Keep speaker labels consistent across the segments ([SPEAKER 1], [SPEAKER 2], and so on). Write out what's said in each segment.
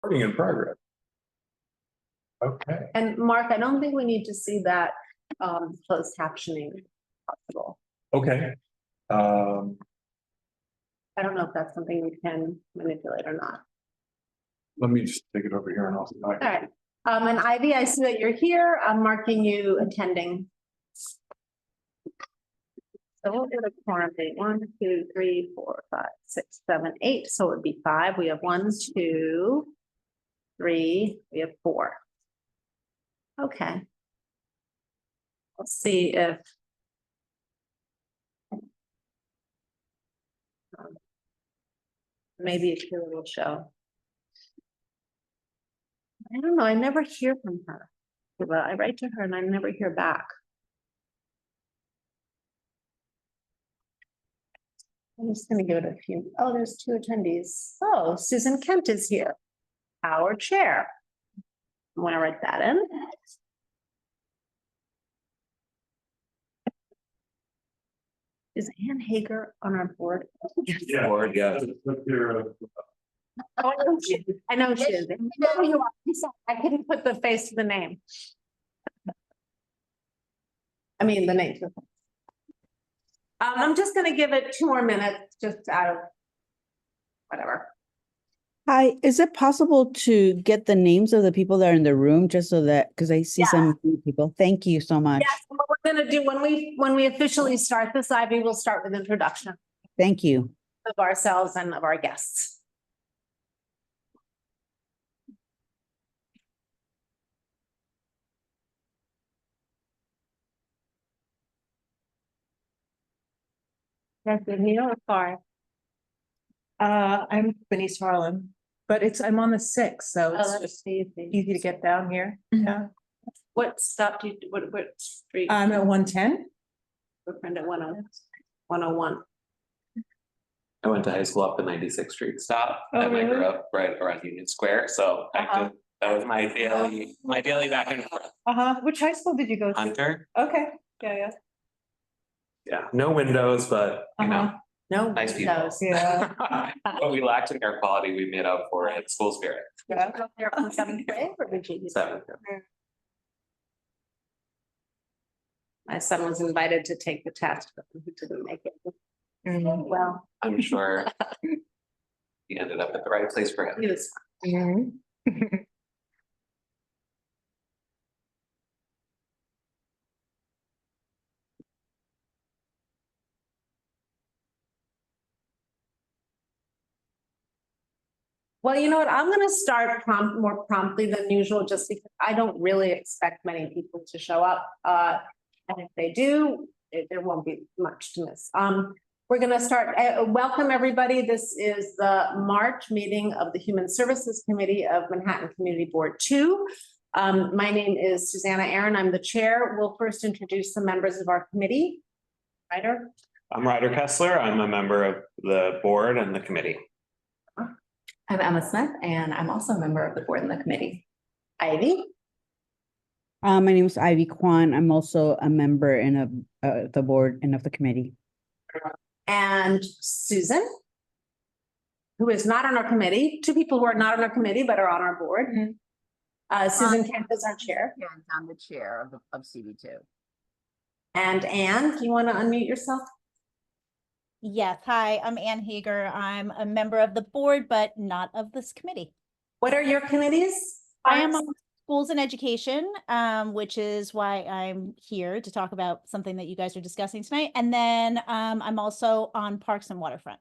[SPEAKER 1] Recording in progress. Okay.
[SPEAKER 2] And Mark, I don't think we need to see that closed captioning possible.
[SPEAKER 1] Okay.
[SPEAKER 2] I don't know if that's something we can manipulate or not.
[SPEAKER 1] Let me just take it over here and I'll.
[SPEAKER 2] All right. And Ivy, I see that you're here. I'm marking you attending. So we'll do the quorum date. 1, 2, 3, 4, 5, 6, 7, 8. So it would be 5. We have 1, 2, 3. We have 4. Okay. Let's see if. Maybe it's here will show. I don't know. I never hear from her. But I write to her and I never hear back. I'm just going to give it a few. Oh, there's 2 attendees. Oh, Susan Kent is here, our chair. I want to write that in. Is Ann Hager on our board?
[SPEAKER 1] Yeah.
[SPEAKER 3] Board, yeah.
[SPEAKER 2] Oh, I know she is. I know who you are. I couldn't put the face to the name. I mean, the name. I'm just gonna give it 2 more minutes, just out of whatever.
[SPEAKER 4] Hi, is it possible to get the names of the people that are in the room just so that, because I see some new people. Thank you so much.
[SPEAKER 2] Yes, what we're gonna do when we officially start this, Ivy, we'll start with introduction
[SPEAKER 4] Thank you.
[SPEAKER 2] of ourselves and of our guests. That's in here or far?
[SPEAKER 5] I'm Denise Harlan, but I'm on the 6th, so
[SPEAKER 2] Oh,
[SPEAKER 5] it's
[SPEAKER 2] that's
[SPEAKER 5] just
[SPEAKER 2] easy.
[SPEAKER 5] easy to get down here. Yeah,
[SPEAKER 2] What stop do you, what street?
[SPEAKER 5] I'm at 110.
[SPEAKER 2] We're friend at 101.
[SPEAKER 3] I went to high school up the 96th Street stop,
[SPEAKER 5] Oh,
[SPEAKER 3] and I grew
[SPEAKER 5] really?
[SPEAKER 3] up right around Union Square, so that was my daily back and forth.
[SPEAKER 5] Which high school did you go to?
[SPEAKER 3] Hunter,
[SPEAKER 5] Okay, yeah.
[SPEAKER 3] yeah, no windows, but you know,
[SPEAKER 2] No.
[SPEAKER 3] nice people.
[SPEAKER 2] windows.
[SPEAKER 5] Yeah.
[SPEAKER 3] What we lacked in air quality, we made up for in school spirit.
[SPEAKER 2] Did you go there on 7th grade or did you?
[SPEAKER 3] 7th.
[SPEAKER 2] My son was invited to take the test, but he didn't make it. Well,
[SPEAKER 3] I'm sure he ended up at the right place for him.
[SPEAKER 2] he was. Well, you know what? I'm going to start more promptly than usual, just because I don't really expect many people to show up. And if they do, there won't be much to miss. We're going to start. Welcome, everybody. This is the March meeting of the Human Services Committee of Manhattan Community Board 2. My name is Susanna Aaron. I'm the chair. We'll first introduce the members of our committee. Ryder.
[SPEAKER 3] I'm Ryder Kessler. I'm a member of the board and the committee.
[SPEAKER 6] I'm Emma Smith, and I'm also a member of the board and the committee.
[SPEAKER 2] Ivy.
[SPEAKER 4] My name is Ivy Kwan. I'm also a member in the board and of the committee.
[SPEAKER 2] And Susan, who is not on our committee. 2 people who are not on our committee but are on our board. Susan Kemp is our chair.
[SPEAKER 7] Yeah, I'm the chair of CB2.
[SPEAKER 2] And Anne, do you want to unmute yourself?
[SPEAKER 8] Yes, hi, I'm Ann Hager. I'm a member of the board, but not of this committee.
[SPEAKER 2] What are your committees?
[SPEAKER 8] I am on schools and education, which is why I'm here to talk about something that you guys are discussing tonight. And then I'm also on Parks and Waterfront.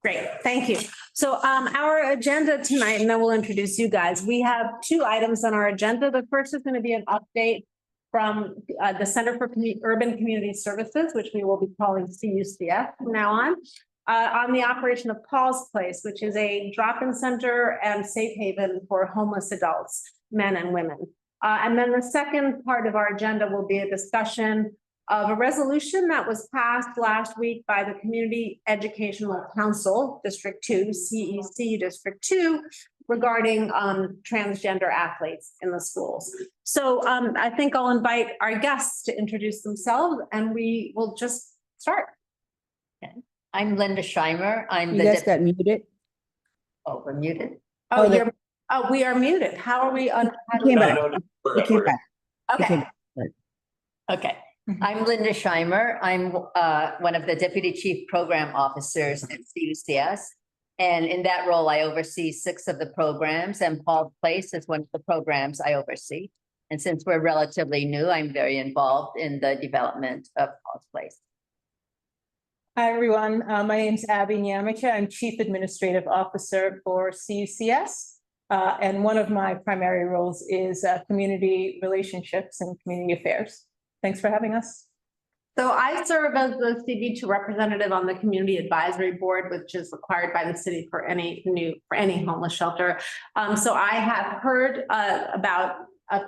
[SPEAKER 2] Great, thank you. So our agenda tonight, and then we'll introduce you guys. We have 2 items on our agenda. The first is going to be an update from the Center for Urban Community Services, which we will be calling CUCF from now on the operation of Paul's Place, which is a drop-in center and safe haven for homeless adults, men and women. And then the second part of our agenda will be a discussion of a resolution that was passed last week by the Community Educational Council, District 2, CEC District 2, regarding transgender athletes in the schools. So I think I'll invite our guests to introduce themselves and we will just start.
[SPEAKER 7] Okay. I'm Linda Scheimer. I'm
[SPEAKER 4] You guys got muted?
[SPEAKER 7] Oh, we're muted.
[SPEAKER 2] Oh,
[SPEAKER 4] there-
[SPEAKER 2] We are muted. How are we? How do
[SPEAKER 4] Came
[SPEAKER 2] we-
[SPEAKER 4] back.
[SPEAKER 1] We're
[SPEAKER 4] He
[SPEAKER 1] good,
[SPEAKER 4] came
[SPEAKER 1] we're good.
[SPEAKER 4] back. He came
[SPEAKER 6] Okay,
[SPEAKER 4] back.
[SPEAKER 6] okay.
[SPEAKER 7] I'm Linda Scheimer. I'm one of the Deputy Chief Program Officers at CUCS. And in that role, I oversee 6 of the programs, and Paul Place is one of the programs I oversee. And since we're relatively new, I'm very involved in the development of Paul's Place.
[SPEAKER 5] Hi, everyone. My name's Abby Nyamicha. I'm Chief Administrative Officer for CUCS. And one of my primary roles is community relationships and community affairs. Thanks for having us.
[SPEAKER 2] So I serve as the CB2 representative on the Community Advisory Board, which is required by the city for any homeless shelter. So I have heard about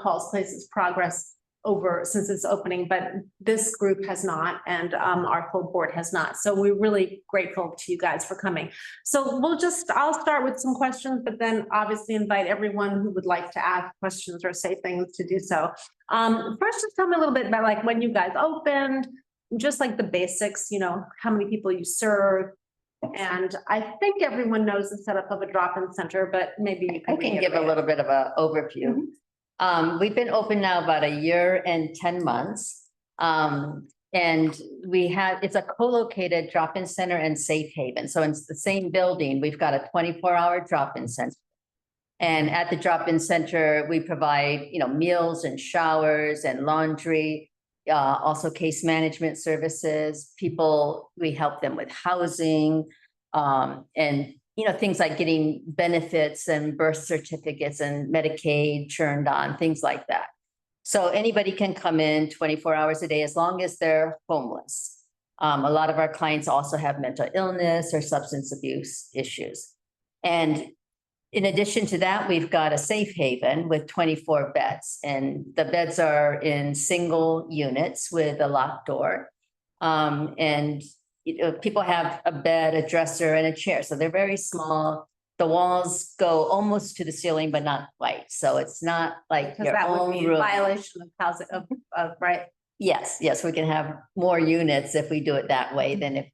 [SPEAKER 2] Paul's Place's progress since its opening, but this group has not, and our full board has not. So we're really grateful to you guys for coming. So I'll start with some questions, but then obviously invite everyone who would like to ask questions or say things to do so. First, just tell me a little bit about like when you guys opened, just like the basics, how many people you serve. And I think everyone knows the setup of a drop-in center, but maybe you
[SPEAKER 7] I can give a little bit of an overview. We've been open now about 1 year and 10 months. And it's a co-located drop-in center and safe haven. So it's the same building. We've got a 24-hour drop-in center. And at the drop-in center, we provide, meals and showers and laundry, also case management services. We help them with housing, and things like getting benefits and birth certificates and Medicaid turned on, things like that. So anybody can come in 24 hours a day as long as they're homeless. A lot of our clients also have mental illness or substance abuse issues. And in addition to that, we've got a safe haven with 24 beds, and the beds are in single units with a locked door. And people have a bed, a dresser, and a chair, so they're very small. The walls go almost to the ceiling, but not quite. So it's not like
[SPEAKER 2] Because
[SPEAKER 7] your
[SPEAKER 2] that would
[SPEAKER 7] own
[SPEAKER 2] be a
[SPEAKER 7] room.
[SPEAKER 2] violation of housing of right.
[SPEAKER 7] Yes, we can have more units if we do it that way than if,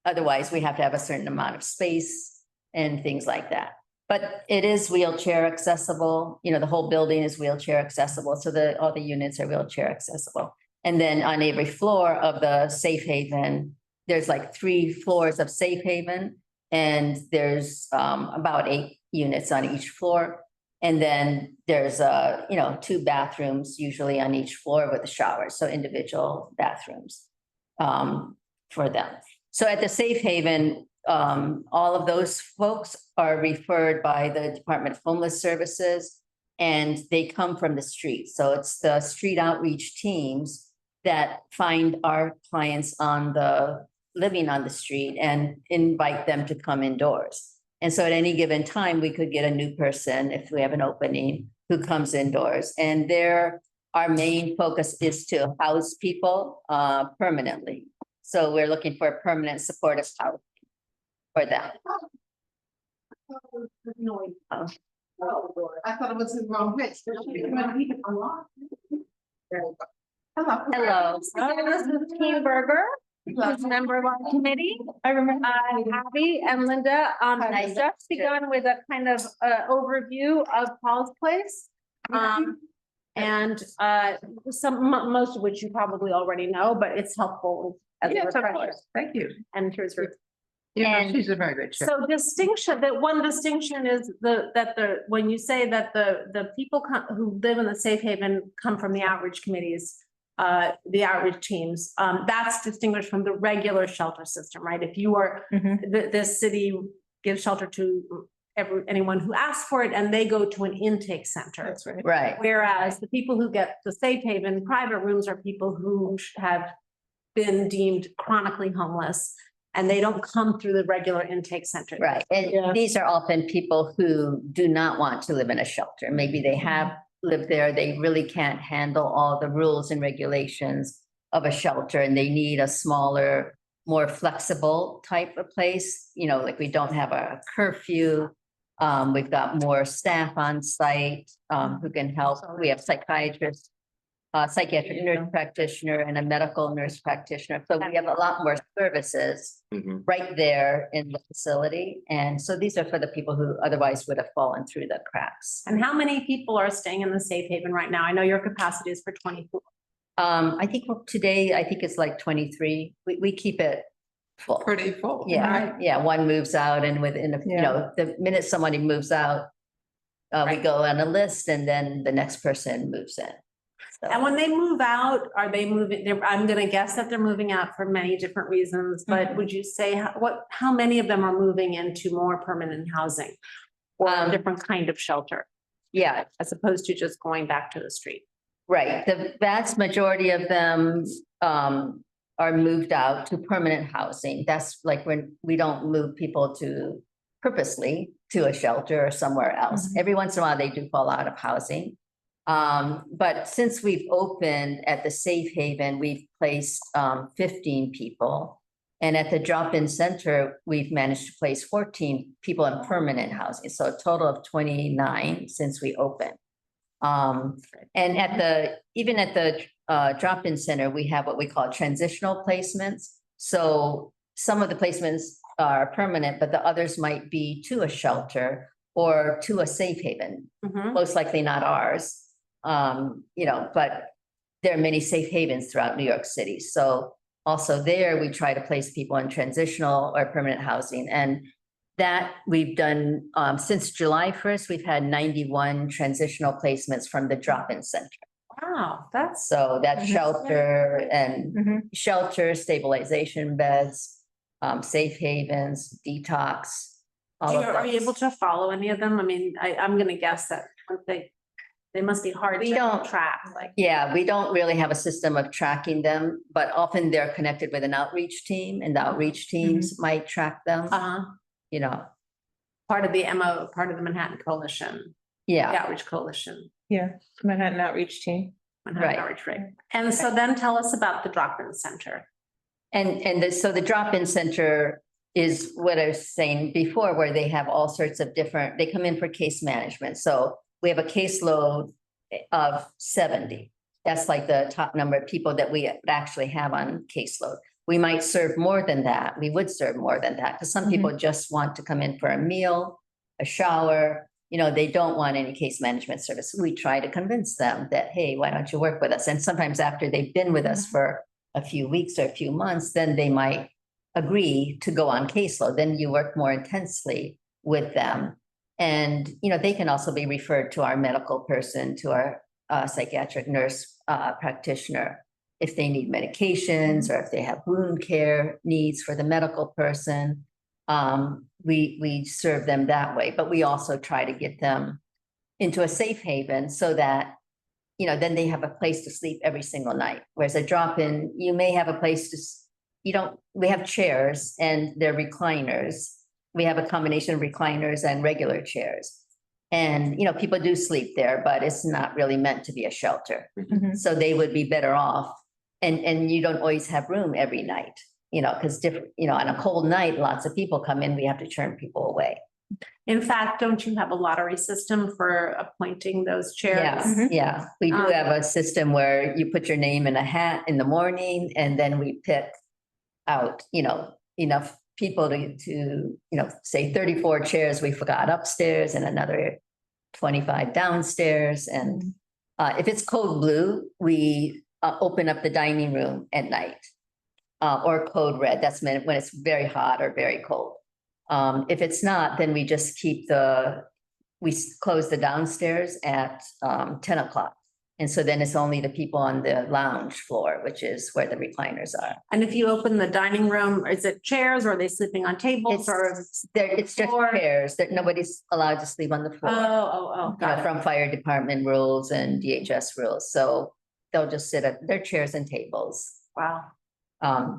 [SPEAKER 7] otherwise we have to have a certain amount of space and things like that. But it is wheelchair accessible, the whole building is wheelchair accessible, so all the units are wheelchair accessible. And then on every floor of the safe haven, there's like 3 floors of safe haven, and there's about 8 units on each floor. And then there's 2 bathrooms usually on each floor with a shower, so individual bathrooms for them. So at the safe haven, all of those folks are referred by the Department of Homeless Services, and they come from the street. So it's the street outreach teams that find our clients living on the street and invite them to come indoors. And so at any given time, we could get a new person if we have an opening who comes indoors. And our main focus is to house people permanently. So we're looking for a permanent supportive house for them.
[SPEAKER 9] I thought it was in the wrong place.
[SPEAKER 7] Hello.
[SPEAKER 2] This is Team Berger, who's a member of our committee.
[SPEAKER 5] I remember.
[SPEAKER 2] Abby and Linda,
[SPEAKER 7] Nice.
[SPEAKER 2] just begun with a kind of overview of Paul's Place. And most of which you probably already know, but it's helpful as a
[SPEAKER 9] Yes, of
[SPEAKER 2] refresher.
[SPEAKER 9] course. Thank you.
[SPEAKER 2] And here's your.
[SPEAKER 9] Yeah, she's a very good chef.
[SPEAKER 2] So one distinction is when you say that the people who live in the safe haven come from the outreach committees, the outreach teams, that's distinguished from the regular shelter system, right? If you are, this city gives shelter to anyone who asks for it, and they go to an intake center.
[SPEAKER 5] That's right.
[SPEAKER 7] Right.
[SPEAKER 2] Whereas the people who get the safe haven private rooms are people who have been deemed chronically homeless, and they don't come through the regular intake center.
[SPEAKER 7] Right. And
[SPEAKER 5] Yeah.
[SPEAKER 7] these are often people who do not want to live in a shelter. Maybe they have lived there. They really can't handle all the rules and regulations of a shelter, and they need a smaller, more flexible type of place. Like we don't have a curfew. We've got more staff on site who can help. We have psychiatrists psychiatric nurse practitioner and a medical nurse practitioner. So we have a lot more services
[SPEAKER 3] Mhm.
[SPEAKER 7] right there in the facility. And so these are for the people who otherwise would have fallen through the cracks.
[SPEAKER 2] And how many people are staying in the safe haven right now? I know your capacity is for 24.
[SPEAKER 7] I think today, I think it's like 23. We keep it full.
[SPEAKER 9] Pretty full.
[SPEAKER 7] Yeah, yeah, one moves out and within, the minute somebody moves out, we go on a list and then the next person moves in. So-
[SPEAKER 2] And when they move out, are they moving, I'm gonna guess that they're moving out for many different reasons, but would you say how many of them are moving into more permanent housing? Or a different kind of shelter,
[SPEAKER 7] Yeah,
[SPEAKER 2] as opposed to just going back to the street?
[SPEAKER 7] right. The vast majority of them are moved out to permanent housing. That's like when we don't move people to purposely to a shelter or somewhere else. Every once in a while, they do fall out of housing. But since we've opened at the Safe Haven, we've placed 15 people. And at the drop-in center, we've managed to place 14 people in permanent housing. So a total of 29 since we opened. And even at the drop-in center, we have what we call transitional placements. So some of the placements are permanent, but the others might be to a shelter or to a safe haven, most likely not ours. But there are many safe havens throughout New York City. So also there, we try to place people in transitional or permanent housing. And that we've done, since July 1st, we've had 91 transitional placements from the drop-in center.
[SPEAKER 2] Wow, that's.
[SPEAKER 7] So that shelter and shelter, stabilization beds, safe havens, detox. All of
[SPEAKER 2] Are you
[SPEAKER 7] those.
[SPEAKER 2] able to follow any of them? I mean, I'm gonna guess that they must be hard
[SPEAKER 7] We
[SPEAKER 2] to
[SPEAKER 7] don't-
[SPEAKER 2] track, like.
[SPEAKER 7] Yeah, we don't really have a system of tracking them, but often they're connected with an outreach team and the outreach teams might track them, you know,
[SPEAKER 2] Part of the part of the Manhattan Coalition, the
[SPEAKER 7] yeah,
[SPEAKER 2] Outreach Coalition.
[SPEAKER 5] Yeah, Manhattan Outreach Team.
[SPEAKER 2] Manhattan
[SPEAKER 7] Right.
[SPEAKER 2] Outreach, right. And so then tell us about the drop-in center.
[SPEAKER 7] so the drop-in center is what I was saying before, where they have all sorts of different, they come in for case management. So we have a caseload of 70. That's like the top number of people that we actually have on caseload. We might serve more than that. We would serve more than that because some people just want to come in for a meal, a shower. They don't want any case management service. We try to convince them that, hey, why don't you work with us? And sometimes after they've been with us for a few weeks or a few months, then they might agree to go on caseload. Then you work more intensely with them. And, they can also be referred to our medical person, to our psychiatric nurse practitioner, if they need medications or if they have wound care needs for the medical person. We serve them that way, but we also try to get them into a safe haven so that, then they have a place to sleep every single night. Whereas a drop-in, you may have a place we have chairs and they're recliners. We have a combination of recliners and regular chairs. And, people do sleep there, but it's not really meant to be a shelter. So they would be better off. And you don't always have room every night, because on a cold night, lots of people come in, we have to turn people away.
[SPEAKER 2] In fact, don't you have a lottery system for appointing those chairs?
[SPEAKER 7] Yeah, yeah. We do have a system where you put your name in a hat in the morning and then we pick out, enough people to say 34 chairs we forgot upstairs and another 25 downstairs. And if it's code blue, we open up the dining room at night, or code red. That's when it's very hot or very cold. If it's not, then we just we close the downstairs at 10 o'clock. And so then it's only the people on the lounge floor, which is where the recliners are.
[SPEAKER 2] And if you open the dining room, is it chairs or are they sleeping on tables or?
[SPEAKER 7] It's just
[SPEAKER 2] floor?
[SPEAKER 7] chairs that nobody's allowed to sleep on the floor.
[SPEAKER 2] Got it.
[SPEAKER 7] From fire department rules and DHS rules. So they'll just sit at their chairs and tables.
[SPEAKER 2] Wow,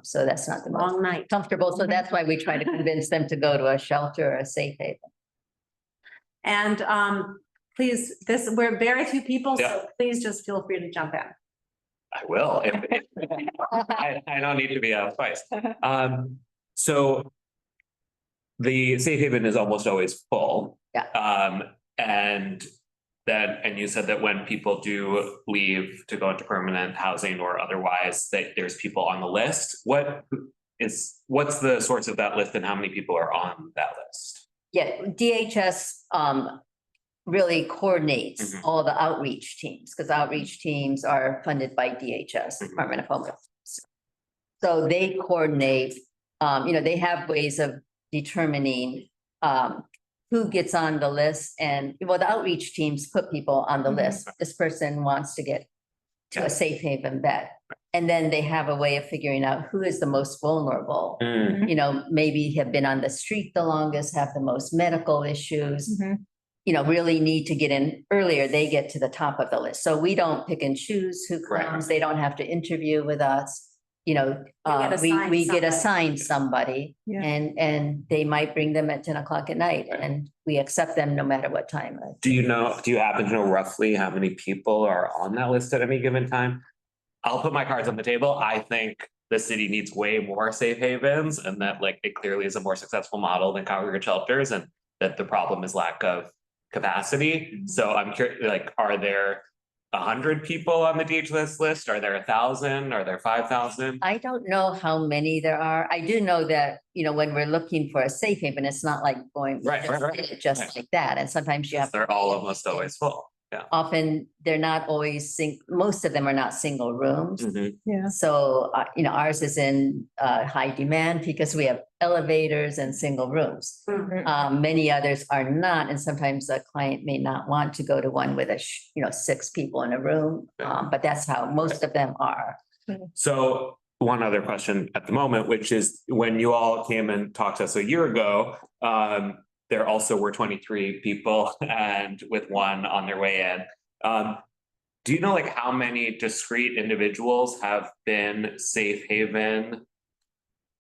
[SPEAKER 7] So that's not the most
[SPEAKER 2] long night.
[SPEAKER 7] comfortable. So that's why we try to convince them to go to a shelter or a safe haven.
[SPEAKER 2] And please, we're very few people,
[SPEAKER 3] Yeah.
[SPEAKER 2] so please just feel free to jump in.
[SPEAKER 3] I will. I don't need to be out twice. So the safe haven is almost always full.
[SPEAKER 7] Yeah.
[SPEAKER 3] And that, and you said that when people do leave to go into permanent housing or otherwise, that there's people on the list. What's the source of that list and how many people are on that list?
[SPEAKER 7] Yeah, DHS really coordinates
[SPEAKER 3] Mhm.
[SPEAKER 7] all the outreach teams, because outreach teams are funded by DHS,
[SPEAKER 3] Mhm.
[SPEAKER 7] Department of Homeland. So they coordinate, they have ways of determining who gets on the list, and well, the outreach teams put people on the
[SPEAKER 5] Mhm.
[SPEAKER 7] list. This person wants to get to
[SPEAKER 3] Yeah.
[SPEAKER 7] a safe haven bed. And then they have a way of figuring out who is the most vulnerable. Maybe have been on the street the longest, have the most medical issues,
[SPEAKER 5] Mhm.
[SPEAKER 7] really need to get in earlier, they get to the top of the list. So we don't pick and choose who
[SPEAKER 3] Right.
[SPEAKER 7] comes. They don't have to interview with us.
[SPEAKER 2] get assigned
[SPEAKER 7] We get
[SPEAKER 2] somebody.
[SPEAKER 7] assigned somebody
[SPEAKER 5] Yeah.
[SPEAKER 7] and they might bring them at 10 o'clock at night
[SPEAKER 3] Right.
[SPEAKER 7] and we accept them no matter what time.
[SPEAKER 3] Do you happen to know roughly how many people are on that list at any given time? I'll put my cards on the table. I think the city needs way more safe havens and that like it clearly is a more successful model than congregate shelters and that the problem is lack of capacity. So I'm curious, like, are there 100 people on the DHS list? Are there 1,000? Are there 5,000?
[SPEAKER 7] I don't know how many there are. I do know that, when we're looking for a safe haven, it's not like going.
[SPEAKER 3] Right.
[SPEAKER 7] Just
[SPEAKER 3] Right.
[SPEAKER 7] like that. And sometimes you have.
[SPEAKER 3] They're all almost always full. Yeah.
[SPEAKER 7] Often they're not always most of them are not single rooms.
[SPEAKER 3] Mhm.
[SPEAKER 5] Yeah.
[SPEAKER 7] So, ours is in high demand because we have elevators and single rooms. Many others are not, and sometimes a client may not want to go to one with 6 people in a room.
[SPEAKER 3] Yeah.
[SPEAKER 7] But that's how most of them are.
[SPEAKER 3] So one other question at the moment, which is when you all came and talked to us a year ago, there also were 23 people and with one on their way in. Do you know like how many discrete individuals have been safe haven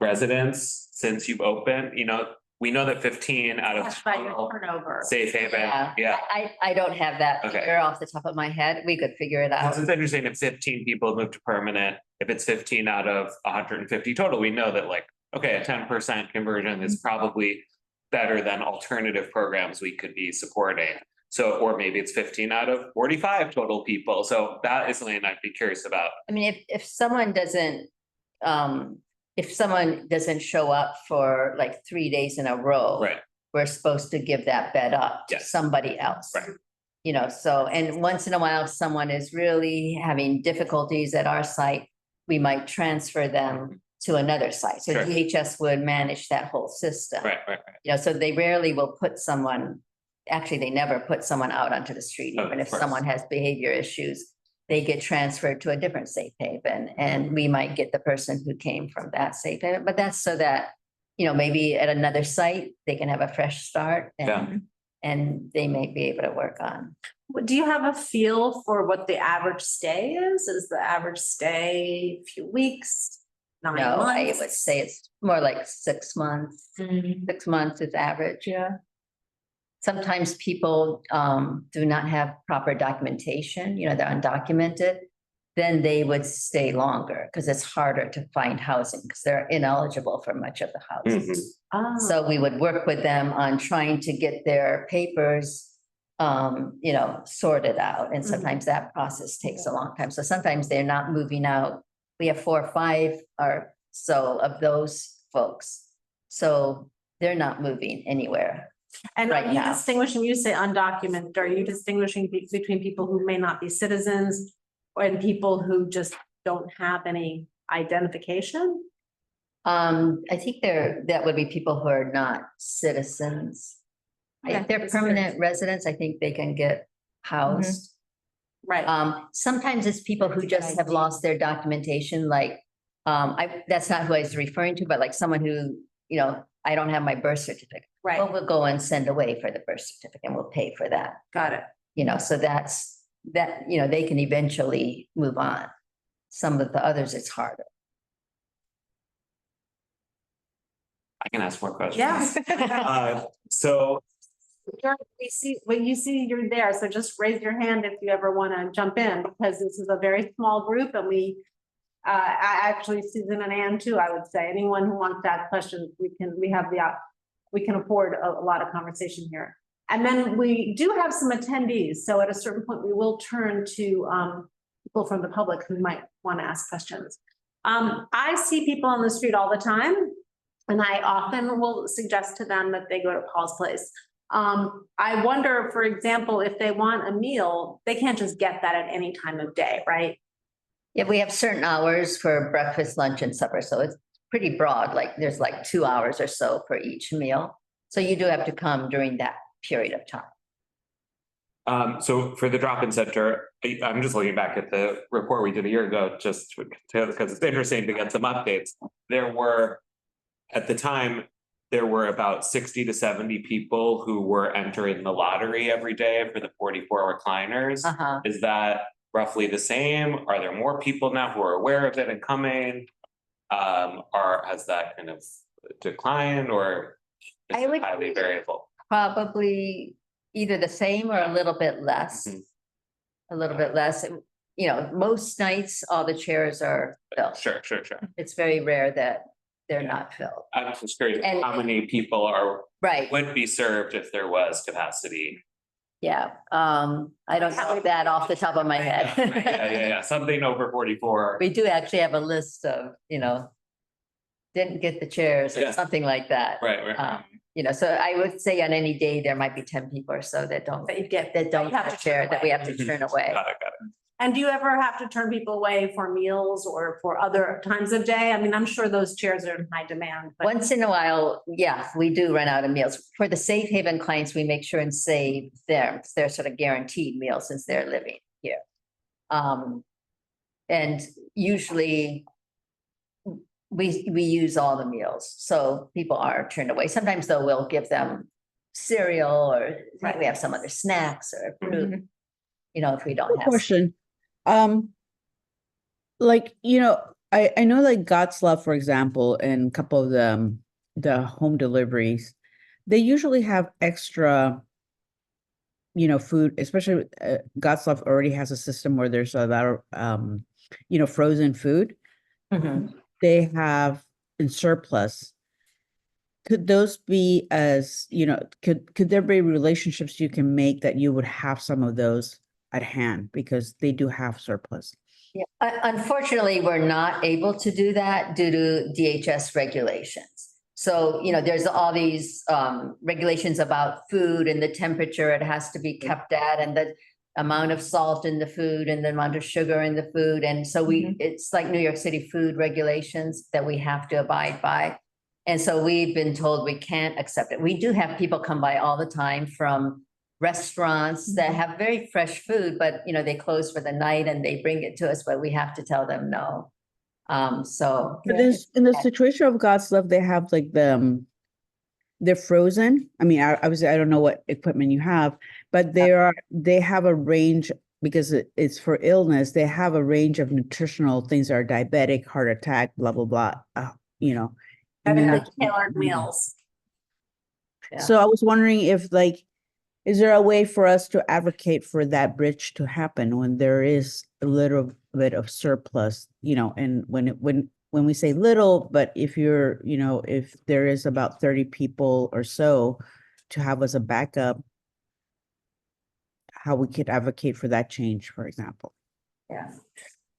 [SPEAKER 3] residents since you've opened? We know that 15 out of
[SPEAKER 2] That's by your
[SPEAKER 3] total
[SPEAKER 2] turnover.
[SPEAKER 3] safe haven. Yeah.
[SPEAKER 7] I don't have that
[SPEAKER 3] Okay.
[SPEAKER 7] figure off the top of my head. We could figure it out.
[SPEAKER 3] It's interesting if 15 people moved to permanent, if it's 15 out of 150 total, we know that like, okay, a 10% conversion is probably better than alternative programs we could be supporting. So, or maybe it's 15 out of 45 total people. So that is something I'd be curious about.
[SPEAKER 7] I mean, if someone doesn't show up for like 3 days in a row.
[SPEAKER 3] Right.
[SPEAKER 7] We're supposed to give that bed up to
[SPEAKER 3] Yes.
[SPEAKER 7] somebody else.
[SPEAKER 3] Right.
[SPEAKER 7] So, and once in a while, if someone is really having difficulties at our site, we might transfer them to another site. So
[SPEAKER 3] Sure.
[SPEAKER 7] DHS would manage that whole system.
[SPEAKER 3] Right.
[SPEAKER 7] So they rarely will put someone, actually, they never put someone out onto the street,
[SPEAKER 3] Oh,
[SPEAKER 7] even
[SPEAKER 3] of
[SPEAKER 7] if
[SPEAKER 3] course.
[SPEAKER 7] someone has behavior issues. They get transferred to a different safe haven and we might get the person who came from that safe haven, but that's so that, maybe at another site, they can have a fresh start and they may be able to work on.
[SPEAKER 2] Do you have a feel for what the average stay is? Is the average stay a few weeks, 9
[SPEAKER 7] No, I
[SPEAKER 2] months?
[SPEAKER 7] would say it's more like 6 months.
[SPEAKER 2] Mhm.
[SPEAKER 7] 6 months is average.
[SPEAKER 5] Yeah.
[SPEAKER 7] Sometimes people do not have proper documentation, they're undocumented. Then they would stay longer because it's harder to find housing because they're ineligible for much of the housing.
[SPEAKER 3] Mhm.
[SPEAKER 2] Ah.
[SPEAKER 7] So we would work with them on trying to get their papers, sorted out. And sometimes that process takes a long time. So sometimes they're not moving out. We have 4 or 5 or so of those folks. So they're not moving anywhere.
[SPEAKER 2] And
[SPEAKER 7] right
[SPEAKER 2] are you
[SPEAKER 7] now.
[SPEAKER 2] distinguishing, you say undocumented, are you distinguishing between people who may not be citizens and people who just don't have any identification?
[SPEAKER 7] I think that would be people who are not citizens.
[SPEAKER 2] Okay,
[SPEAKER 7] If they're
[SPEAKER 2] just
[SPEAKER 7] permanent residents, I think they can get housed.
[SPEAKER 2] Right.
[SPEAKER 7] Sometimes it's people who just have lost their documentation, like, that's not who I was referring to, but like someone who, I don't have my birth certificate.
[SPEAKER 2] Right.
[SPEAKER 7] Well, we'll go and send away for the birth certificate and we'll pay for that.
[SPEAKER 2] Got it.
[SPEAKER 7] So that's, they can eventually move on. Some of the others, it's harder.
[SPEAKER 3] I can ask more questions.
[SPEAKER 2] Yeah.
[SPEAKER 3] So
[SPEAKER 2] You see you're there, so just raise your hand if you ever want to jump in, because this is a very small group and I actually, Susan and Ann too, I would say, anyone who wants to ask questions, we can afford a lot of conversation here. And then we do have some attendees, so at a certain point, we will turn to people from the public who might want to ask questions. I see people on the street all the time, and I often will suggest to them that they go to Paul's Place. I wonder, for example, if they want a meal, they can't just get that at any time of day, right?
[SPEAKER 7] Yeah, we have certain hours for breakfast, lunch, and supper, so it's pretty broad, like there's like 2 hours or so for each meal. So you do have to come during that period of time.
[SPEAKER 3] So for the drop-in center, I'm just looking back at the report we did a year ago, just because it's interesting to get some updates. There were, at the time, there were about 60 to 70 people who were entering the lottery every day for the 44 recliners. Is that roughly the same? Are there more people now who are aware of it and coming? Or has that kind of declined, or is
[SPEAKER 7] I
[SPEAKER 3] it
[SPEAKER 7] would-
[SPEAKER 3] highly variable?
[SPEAKER 7] Probably either the same or a little bit less. A little bit less. You know, most nights, all the chairs are filled.
[SPEAKER 3] Sure.
[SPEAKER 7] It's very rare that they're not filled.
[SPEAKER 3] I'm just curious
[SPEAKER 7] And-
[SPEAKER 3] how many people
[SPEAKER 7] Right,
[SPEAKER 3] would be served if there was capacity.
[SPEAKER 7] yeah. I don't know that off the top of my head.
[SPEAKER 3] Yeah, something over 44.
[SPEAKER 7] We do actually have a list of, didn't get the chairs
[SPEAKER 3] Yeah.
[SPEAKER 7] or something like that.
[SPEAKER 3] Right.
[SPEAKER 7] So I would say on any day, there might be 10 people or so that don't get
[SPEAKER 2] you have
[SPEAKER 7] have a
[SPEAKER 2] to
[SPEAKER 7] chair
[SPEAKER 2] turn
[SPEAKER 7] that we
[SPEAKER 2] away.
[SPEAKER 7] have to turn away.
[SPEAKER 3] Got it.
[SPEAKER 2] And do you ever have to turn people away for meals or for other times of day? I mean, I'm sure those chairs are in high demand, but
[SPEAKER 7] Once in a while, yeah, we do run out of meals. For the safe haven clients, we make sure and save them. They're sort of guaranteed meals since they're living here. And usually we use all the meals, so people are turned away. Sometimes though, we'll give them cereal or we have some other snacks or fruit, if we don't have.
[SPEAKER 4] Question. I know like God's Love, for example, and a couple of the home deliveries, they usually have extra, food, especially God's Love already has a system where there's a lot of, frozen food. They have in surplus. Could those be could there be relationships you can make that you would have some of those at hand because they do have surplus?
[SPEAKER 7] Yeah, unfortunately, we're not able to do that due to DHS regulations. So, there's all these regulations about food and the temperature it has to be kept at and the amount of salt in the food and the amount of sugar in the food. And so it's like New York City food regulations that we have to abide by. And so we've been told we can't accept it. We do have people come by all the time from restaurants that have very fresh food, but they close for the night and they bring it to us, but we have to tell them no.
[SPEAKER 4] But in the situation of God's Love, they have like they're frozen. I mean, obviously I don't know what equipment you have, but they have a range because it's for illness. They have a range of nutritional things that are diabetic, heart attack, blah, blah, blah,
[SPEAKER 2] tailored meals.
[SPEAKER 7] Yeah.
[SPEAKER 4] So I was wondering if is there a way for us to advocate for that bridge to happen when there is a little bit of surplus, and when we say little, but if if there is about 30 people or so to have as a backup, how we could advocate for that change, for example.
[SPEAKER 5] Yeah.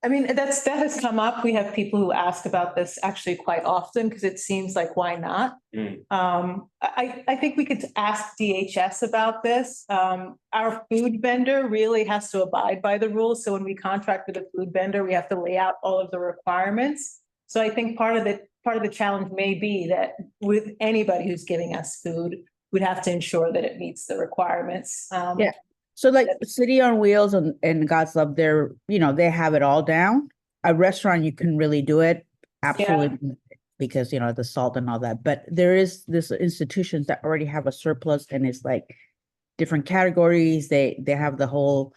[SPEAKER 5] I mean, that has come up. We have people who ask about this actually quite often because it seems like, why not? I think we could ask DHS about this. Our food vendor really has to abide by the rules. So when we contract with a food vendor, we have to lay out all of the requirements. So I think part of the challenge may be that with anybody who's giving us food, we'd have to ensure that it meets the requirements.
[SPEAKER 4] Yeah. So like City on Wheels and God's Love, they have it all down. A restaurant, you can really do it. Absolutely. Because, the salt and all that, but there is this institutions that already have a surplus and it's like different categories. They have the whole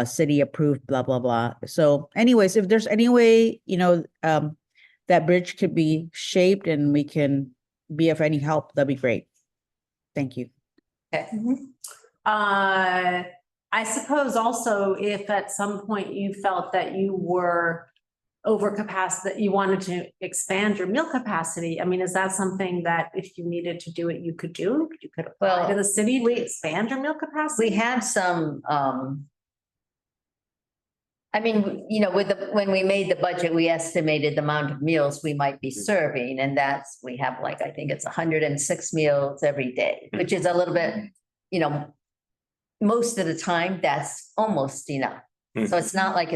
[SPEAKER 4] city approved, blah, blah, blah. So anyways, if there's any way, that bridge could be shaped and we can be of any help, that'd be great. Thank you.
[SPEAKER 7] Okay.
[SPEAKER 2] I suppose also if at some point you felt that you were overcapacity, that you wanted to expand your meal capacity. I mean, is that something that if you needed to do it, you could do? You could apply
[SPEAKER 7] Well,
[SPEAKER 2] to the city to expand your meal capacity?
[SPEAKER 7] We have some, I mean, you know, when we made the budget, we estimated the amount of meals we might be serving, and we have like, I think it's 106 meals every day, which is a little bit, you know, most of the time, that's almost enough. So it's not like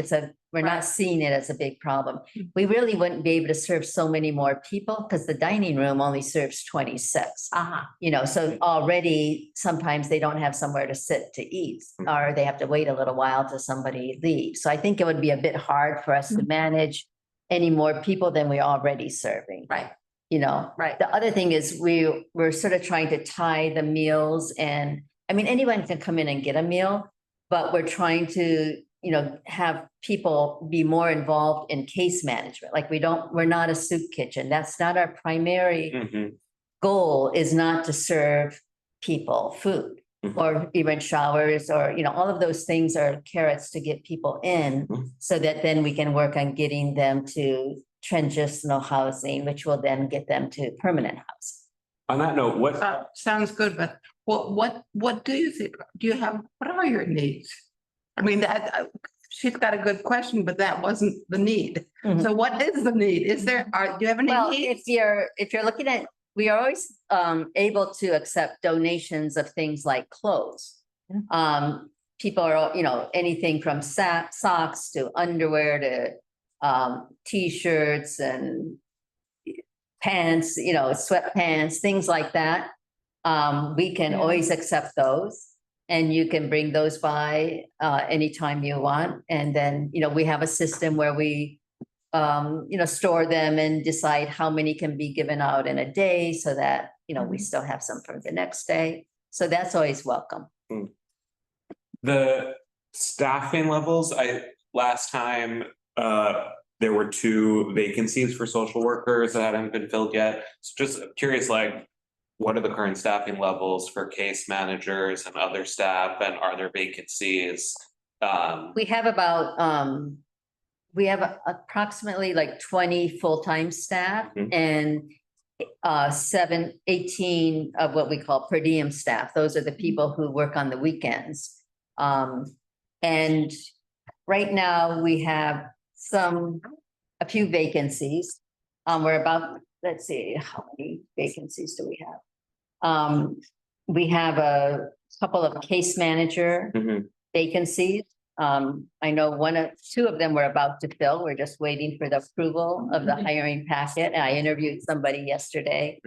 [SPEAKER 7] we're not seeing it as a big problem. We really wouldn't be able to serve so many more people because the dining room only serves 26. You know, so already sometimes they don't have somewhere to sit to eat, or they have to wait a little while till somebody leaves. So I think it would be a bit hard for us to manage any more people than we're already serving.
[SPEAKER 2] Right.
[SPEAKER 7] You know,
[SPEAKER 2] Right.
[SPEAKER 7] The other thing is we're sort of trying to tie the meals, and I mean, anyone can come in and get a meal, but we're trying to, you know, have people be more involved in case management. Like we're not a soup kitchen. That's not our primary goal, is not to serve people food or even showers, or, you know, all of those things are carrots to get people in so that then we can work on getting them to transitional housing, which will then get them to permanent housing.
[SPEAKER 3] On that note, what,
[SPEAKER 9] Sounds good, but what do you think? What are your needs? I mean, she's got a good question, but that wasn't the need. So what is the need? Do you have any
[SPEAKER 7] Well,
[SPEAKER 9] needs?
[SPEAKER 7] if you're looking at, we are always able to accept donations of things like clothes. People are, you know, anything from socks to underwear to t-shirts and pants, you know, sweatpants, things like that. We can always accept those, and you can bring those by anytime you want. And then, you know, we have a system where we, you know, store them and decide how many can be given out in a day so that, you know, we still have some for the next day. So that's always welcome.
[SPEAKER 3] the staffing levels, last time, there were 2 vacancies for social workers that hadn't been filled yet. So just curious, like, what are the current staffing levels for case managers and other staff, and are there vacancies?
[SPEAKER 7] We have approximately like 20 full-time staff and 18 of what we call per diem staff. Those are the people who work on the weekends. And right now we have a few vacancies. We're about, let's see, how many vacancies do we have? We have a couple of case manager vacancies. I know 2 of them we're about to fill. We're just waiting for the approval of the hiring packet. I interviewed somebody yesterday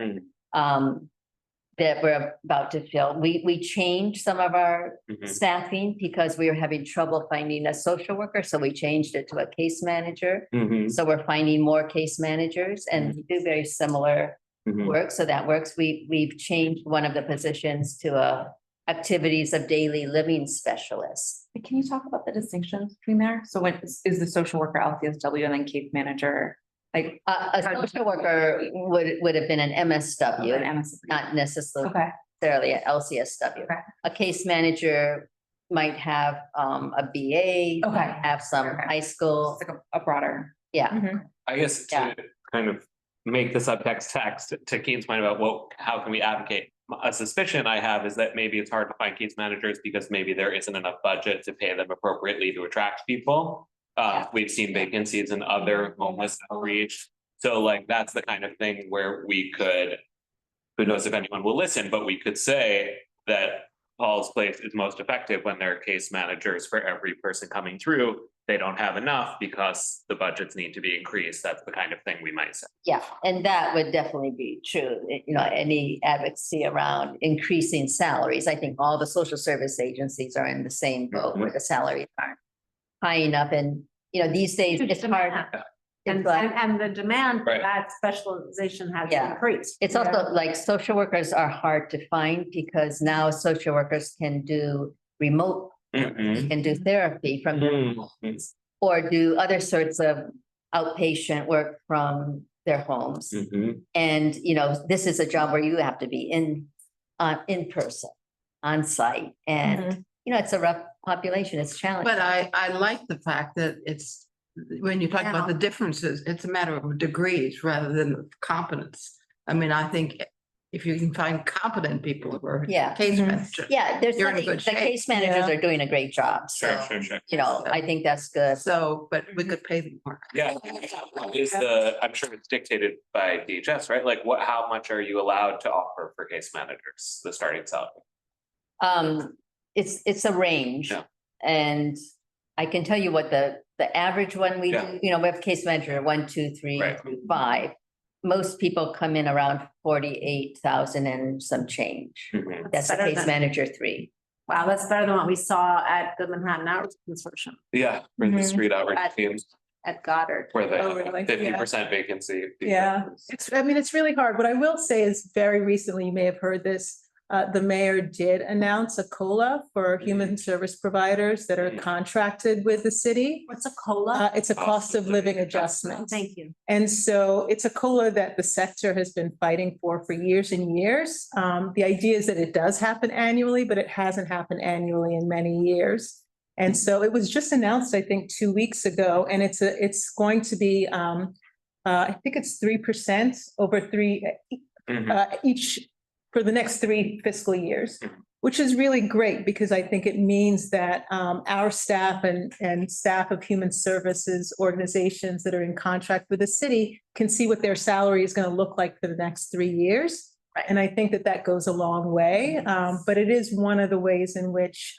[SPEAKER 7] that we're about to fill. We changed some of our staffing because we were having trouble finding a social worker. So we changed it to a case manager. So we're finding more case managers, and we do very similar work. So that works. We've changed one of the positions to a activities of daily living specialist.
[SPEAKER 6] Can you talk about the distinctions between there? So when is the social worker LCSW and then case manager? Like
[SPEAKER 7] A social worker would have been an MSW,
[SPEAKER 6] an MSW.
[SPEAKER 7] not necessarily
[SPEAKER 6] Okay.
[SPEAKER 7] an LCSW.
[SPEAKER 6] Okay.
[SPEAKER 7] A case manager might have a BA,
[SPEAKER 6] Okay.
[SPEAKER 7] have some high school.
[SPEAKER 6] It's like a broader.
[SPEAKER 7] Yeah.
[SPEAKER 3] I guess to kind of make the subtext text to Keen's point about how can we advocate? A suspicion I have is that maybe it's hard to find case managers because maybe there isn't enough budget to pay them appropriately to attract people. We've seen vacancies in other homeless outreach. So like, that's the kind of thing where we could, who knows if anyone will listen, but we could say that Paul's Place is most effective when there are case managers for every person coming through. They don't have enough because the budgets need to be increased. That's the kind of thing we might say.
[SPEAKER 7] Yeah, and that would definitely be true. You know, any advocacy around increasing salaries. I think all the social service agencies are in the same boat where the salaries aren't high enough. And, you know, these days it's hard.
[SPEAKER 2] And the demand for that specialization has increased.
[SPEAKER 7] It's also like social workers are hard to find because now social workers can do remote, can do therapy from their homes or do other sorts of outpatient work from their homes. And, you know, this is a job where you have to be in person, on site. And, you know, it's a rough population. It's challenging.
[SPEAKER 9] But I like the fact that when you talk about the differences, it's a matter of degrees rather than competence. I mean, I think if you can find competent people who are
[SPEAKER 7] Yeah.
[SPEAKER 9] case
[SPEAKER 2] Mhm.
[SPEAKER 9] managers.
[SPEAKER 7] Yeah, there's,
[SPEAKER 9] You're in a
[SPEAKER 7] nothing-
[SPEAKER 9] good
[SPEAKER 7] the
[SPEAKER 9] shape.
[SPEAKER 7] case managers
[SPEAKER 5] Yeah.
[SPEAKER 7] are doing a great job, so,
[SPEAKER 3] Sure.
[SPEAKER 7] you know, I think that's good.
[SPEAKER 9] So, but we could pay them more.
[SPEAKER 3] Yeah, I'm sure it's dictated by DHS, right? Like how much are you allowed to offer for case managers, the starting salary?
[SPEAKER 7] It's a range.
[SPEAKER 3] Yeah.
[SPEAKER 7] And I can tell you what the average one we
[SPEAKER 3] Yeah.
[SPEAKER 7] do, you know, we have case manager 1, 2, 3,
[SPEAKER 3] Right.
[SPEAKER 7] 5. Most people come in around 48,000 and some change.
[SPEAKER 3] Mhm.
[SPEAKER 7] That's a
[SPEAKER 2] better
[SPEAKER 7] case
[SPEAKER 2] than-
[SPEAKER 7] manager 3.
[SPEAKER 2] Wow, that's better than what we saw at the Manhattan Outreach Consortium
[SPEAKER 3] Yeah, for the
[SPEAKER 5] Mhm.
[SPEAKER 3] street outreach
[SPEAKER 2] At-
[SPEAKER 3] teams
[SPEAKER 2] at Goddard.
[SPEAKER 3] where they
[SPEAKER 5] Oh,
[SPEAKER 3] have
[SPEAKER 5] really?
[SPEAKER 3] 50% vacancy.
[SPEAKER 5] Yeah.
[SPEAKER 3] because-
[SPEAKER 5] It's, I mean, it's really hard. What I will say is very recently, you may have heard this, the mayor did announce a COLA for human service providers that are contracted with the city.
[SPEAKER 2] What's a COLA?
[SPEAKER 5] It's a cost of living adjustment.
[SPEAKER 2] Thank you.
[SPEAKER 5] And so it's a COLA that the sector has been fighting for years and years. The idea is that it does happen annually, but it hasn't happened annually in many years. And so it was just announced, I think, 2 weeks ago, and it's going to be, I think it's 3% over
[SPEAKER 3] Mhm.
[SPEAKER 5] each for the next 3 fiscal years,
[SPEAKER 3] Mhm.
[SPEAKER 5] which is really great because I think it means that our staff and staff of human services organizations that are in contract with the city can see what their salary is going to look like for the next 3 years.
[SPEAKER 2] Right.
[SPEAKER 5] And I think that that goes a long way. But it is one of the ways in which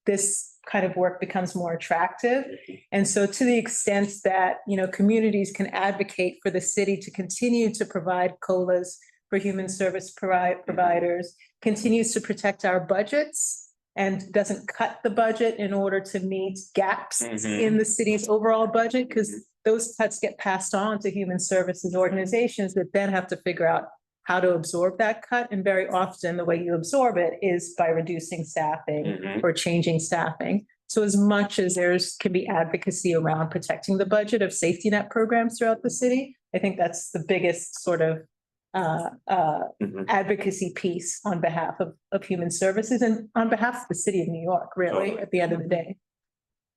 [SPEAKER 5] this kind of work becomes more attractive. And so to the extent that, you know, communities can advocate for the city to continue to provide COLAs for human service providers, continues to protect our budgets and doesn't cut the budget in order to meet gaps
[SPEAKER 3] Mhm.
[SPEAKER 5] in the city's overall budget, because those cuts get passed on to human services organizations that then have to figure out how to absorb that cut. And very often the way you absorb it is by reducing staffing
[SPEAKER 3] Mhm.
[SPEAKER 5] or changing staffing. So as much as can be advocacy around protecting the budget of safety net programs throughout the city, I think that's the biggest sort of
[SPEAKER 3] Mhm.
[SPEAKER 5] advocacy piece on behalf of human services and on behalf of the city of New York, really,
[SPEAKER 3] Totally.
[SPEAKER 5] at the end of the day.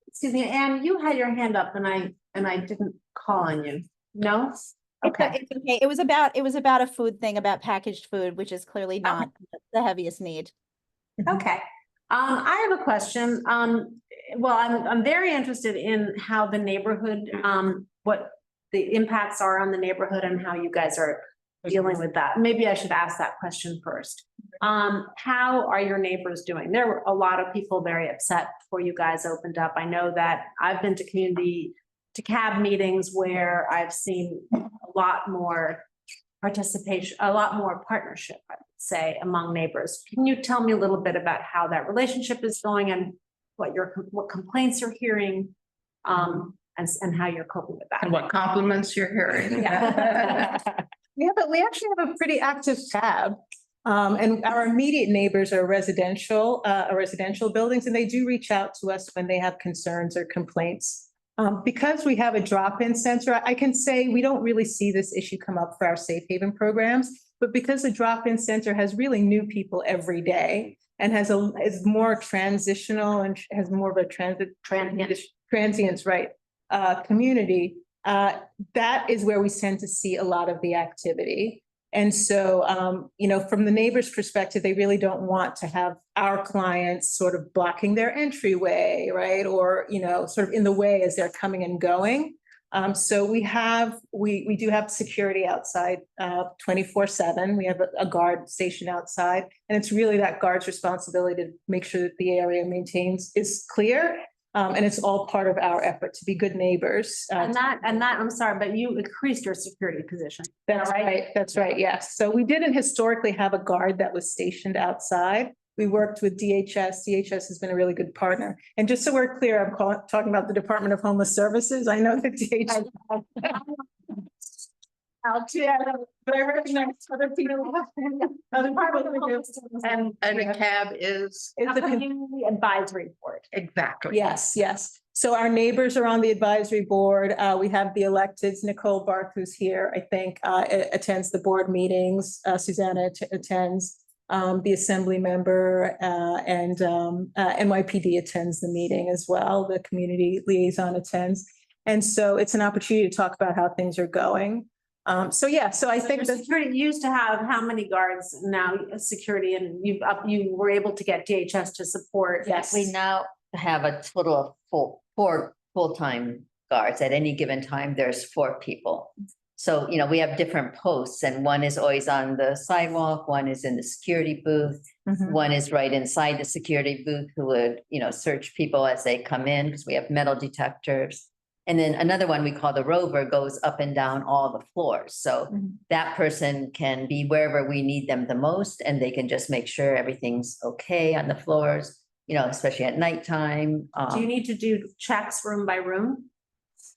[SPEAKER 2] Excuse me, Anne, you had your hand up and I didn't call on you. No? Okay.
[SPEAKER 8] It's okay. It was about a food thing, about packaged food, which is clearly not the heaviest need.
[SPEAKER 2] Okay. I have a question. Well, I'm very interested in how the neighborhood, what the impacts are on the neighborhood and how you guys are dealing with that. Maybe I should ask that question first. How are your neighbors doing? There were a lot of people very upset before you guys opened up. I know that I've been to CAB meetings where I've seen a lot more participation, a lot more partnership, I would say, among neighbors. Can you tell me a little bit about how that relationship is going and what complaints you're hearing, and how you're coping with that?
[SPEAKER 9] And what compliments you're hearing.
[SPEAKER 5] We actually have a pretty active tab. And our immediate neighbors are residential buildings, and they do reach out to us when they have concerns or complaints. Because we have a drop-in center, I can say we don't really see this issue come up for our safe haven programs, but because the drop-in center has really new people every day and is more transitional and has more of a transients, right, community, that is where we tend to see a lot of the activity. And so, you know, from the neighbor's perspective, they really don't want to have our clients sort of blocking their entryway, right? Or, you know, sort of in the way as they're coming and going. So we do have security outside 24/7. We have a guard stationed outside, and it's really that guard's responsibility to make sure that the area is clear. And it's all part of our effort to be good neighbors.
[SPEAKER 2] And that, I'm sorry, but you increased your security position.
[SPEAKER 5] That's right. That's right. Yes. So we didn't historically have a guard that was stationed outside. We worked with DHS. DHS has been a really good partner. And just so we're clear, I'm talking about the Department of Homeless Services. I know that DHS. But I recognize other people. Other people.
[SPEAKER 9] And a cab is.
[SPEAKER 2] It's a community advisory board.
[SPEAKER 9] Exactly.
[SPEAKER 5] Yes, yes. So our neighbors are on the advisory board. We have the electeds. Nicole Barth, who's here, I think, attends the board meetings. Susanna attends. The assembly member and NYPD attends the meeting as well. The community liaison attends. And so it's an opportunity to talk about how things are going. So yeah, so I think that
[SPEAKER 2] Security, you used to have how many guards now, security, and you were able to get DHS to support.
[SPEAKER 5] yes,
[SPEAKER 7] We now have a total of four full-time guards. At any given time, there's 4 people. So, we have different posts, and one is always on the sidewalk, one is in the security booth,
[SPEAKER 5] Mhm.
[SPEAKER 7] one is right inside the security booth who would, search people as they come in, because we have metal detectors. And then another one we call the rover goes up and down all the floors. So
[SPEAKER 5] Mhm.
[SPEAKER 7] that person can be wherever we need them the most, and they can just make sure everything's okay on the floors, especially at nighttime.
[SPEAKER 2] Do you need to do checks room by room?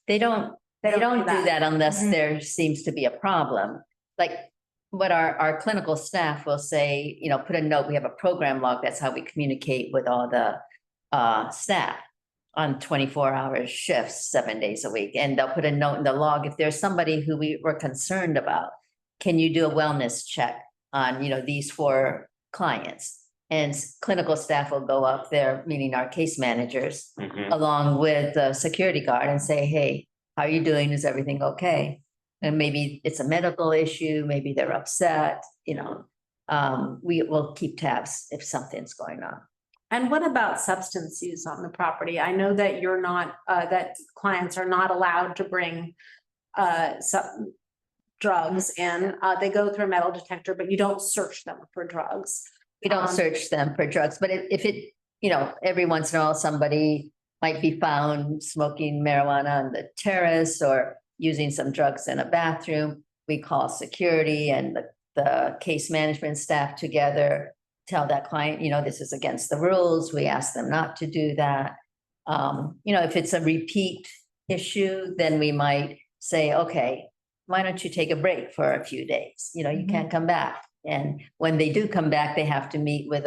[SPEAKER 7] They don't do that unless
[SPEAKER 5] Mhm.
[SPEAKER 7] there seems to be a problem. Like what our clinical staff will say, put a note, we have a program log, that's how we communicate with all the staff on 24-hour shifts, 7 days a week. And they'll put a note in the log, if there's somebody who we were concerned about, can you do a wellness check on, these 4 clients? And clinical staff will go up there, meaning our case managers,
[SPEAKER 3] Mhm.
[SPEAKER 7] along with the security guard, and say, hey, how are you doing? Is everything okay? And maybe it's a medical issue, maybe they're upset, we will keep tabs if something's going on.
[SPEAKER 2] And what about substance use on the property? I know that you're not, that clients are not allowed to bring some drugs in. They go through a metal detector, but you don't search them for drugs.
[SPEAKER 7] We don't search them for drugs, but if it, every once in a while, somebody might be found smoking marijuana on the terrace or using some drugs in a bathroom, we call security and the case management staff together, tell that client, this is against the rules. We ask them not to do that. If it's a repeat issue, then we might say, okay, why don't you take a break for a few days? You can't come back. And when they do come back, they have to meet with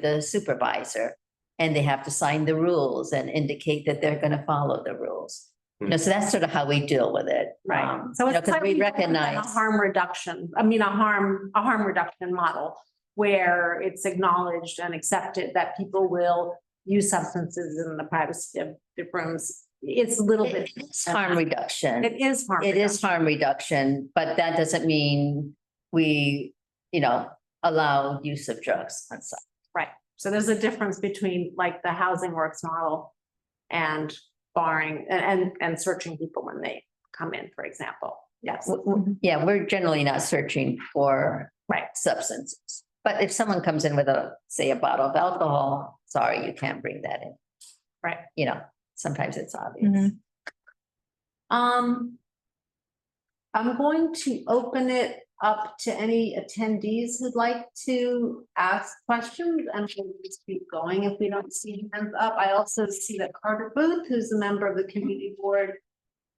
[SPEAKER 7] the supervisor, and they have to sign the rules and indicate that they're going to follow the rules. So that's sort of how we deal with it.
[SPEAKER 2] Right. So it's
[SPEAKER 7] because we recognize
[SPEAKER 2] a harm reduction, a harm reduction model where it's acknowledged and accepted that people will use substances in the privacy of their rooms. It's a little bit.
[SPEAKER 7] It's harm reduction.
[SPEAKER 2] It is harm.
[SPEAKER 7] It is harm reduction, but that doesn't mean we, allow use of drugs on site.
[SPEAKER 2] Right. So there's a difference between like the housing works model and barring and searching people when they come in, for example. Yes.
[SPEAKER 7] Yeah, we're generally not searching for substances. But if someone comes in with say a bottle of alcohol, sorry, you can't bring that in.
[SPEAKER 2] Right.
[SPEAKER 7] Sometimes it's obvious.
[SPEAKER 5] Mhm.
[SPEAKER 2] I'm going to open it up to any attendees who'd like to ask questions, and we'll just keep going if we don't see hands up. I also see that Carter Booth, who's a member of the community board,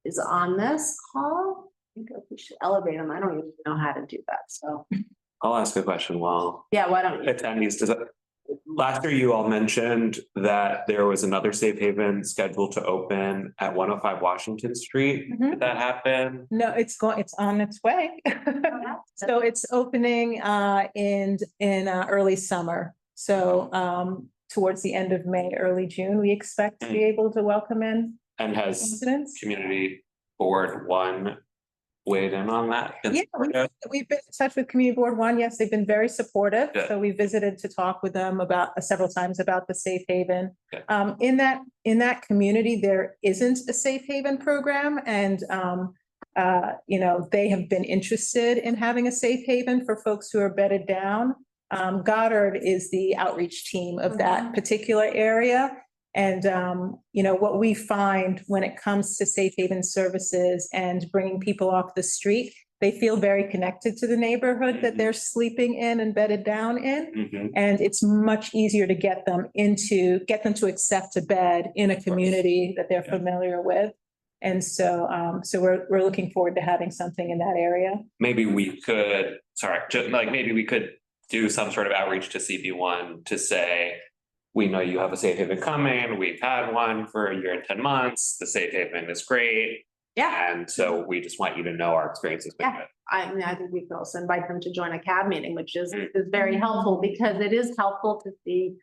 [SPEAKER 2] is on this call. I think we should elevate him. I don't even know how to do that, so.
[SPEAKER 3] I'll ask a question while
[SPEAKER 2] Yeah, why don't you?
[SPEAKER 3] attendees, last year you all mentioned that there was another safe haven scheduled to open at 105 Washington Street.
[SPEAKER 5] Mhm.
[SPEAKER 3] Did that happen?
[SPEAKER 5] No, it's on its way. So it's opening in early summer. So towards the end of May, early June, we expect to be able to welcome in
[SPEAKER 3] And has
[SPEAKER 5] residents.
[SPEAKER 3] community board 1 weighed in on that?
[SPEAKER 5] Yeah, we've been in touch with Community Board 1. Yes, they've been very supportive.
[SPEAKER 3] Good.
[SPEAKER 5] So we visited to talk with them about several times about the safe haven.
[SPEAKER 3] Good.
[SPEAKER 5] In that community, there isn't a safe haven program, and they have been interested in having a safe haven for folks who are bedded down. Goddard is the outreach team of that particular area. And, what we find when it comes to safe haven services and bringing people off the street, they feel very connected to the neighborhood that they're sleeping in and bedded down in.
[SPEAKER 3] Mhm.
[SPEAKER 5] And it's much easier to get them to accept a bed in a community that they're familiar with. And so we're looking forward to having something in that area.
[SPEAKER 3] Maybe we could, maybe we could do some sort of outreach to CB1 to say, we know you have a safe haven coming. We've had one for a year and 10 months. The safe haven is great.
[SPEAKER 2] Yeah.
[SPEAKER 3] And so we just want you to know our experiences with
[SPEAKER 2] Yeah.
[SPEAKER 3] it.
[SPEAKER 2] I think we could also invite them to join a CAB meeting, which is very helpful, because it is helpful to see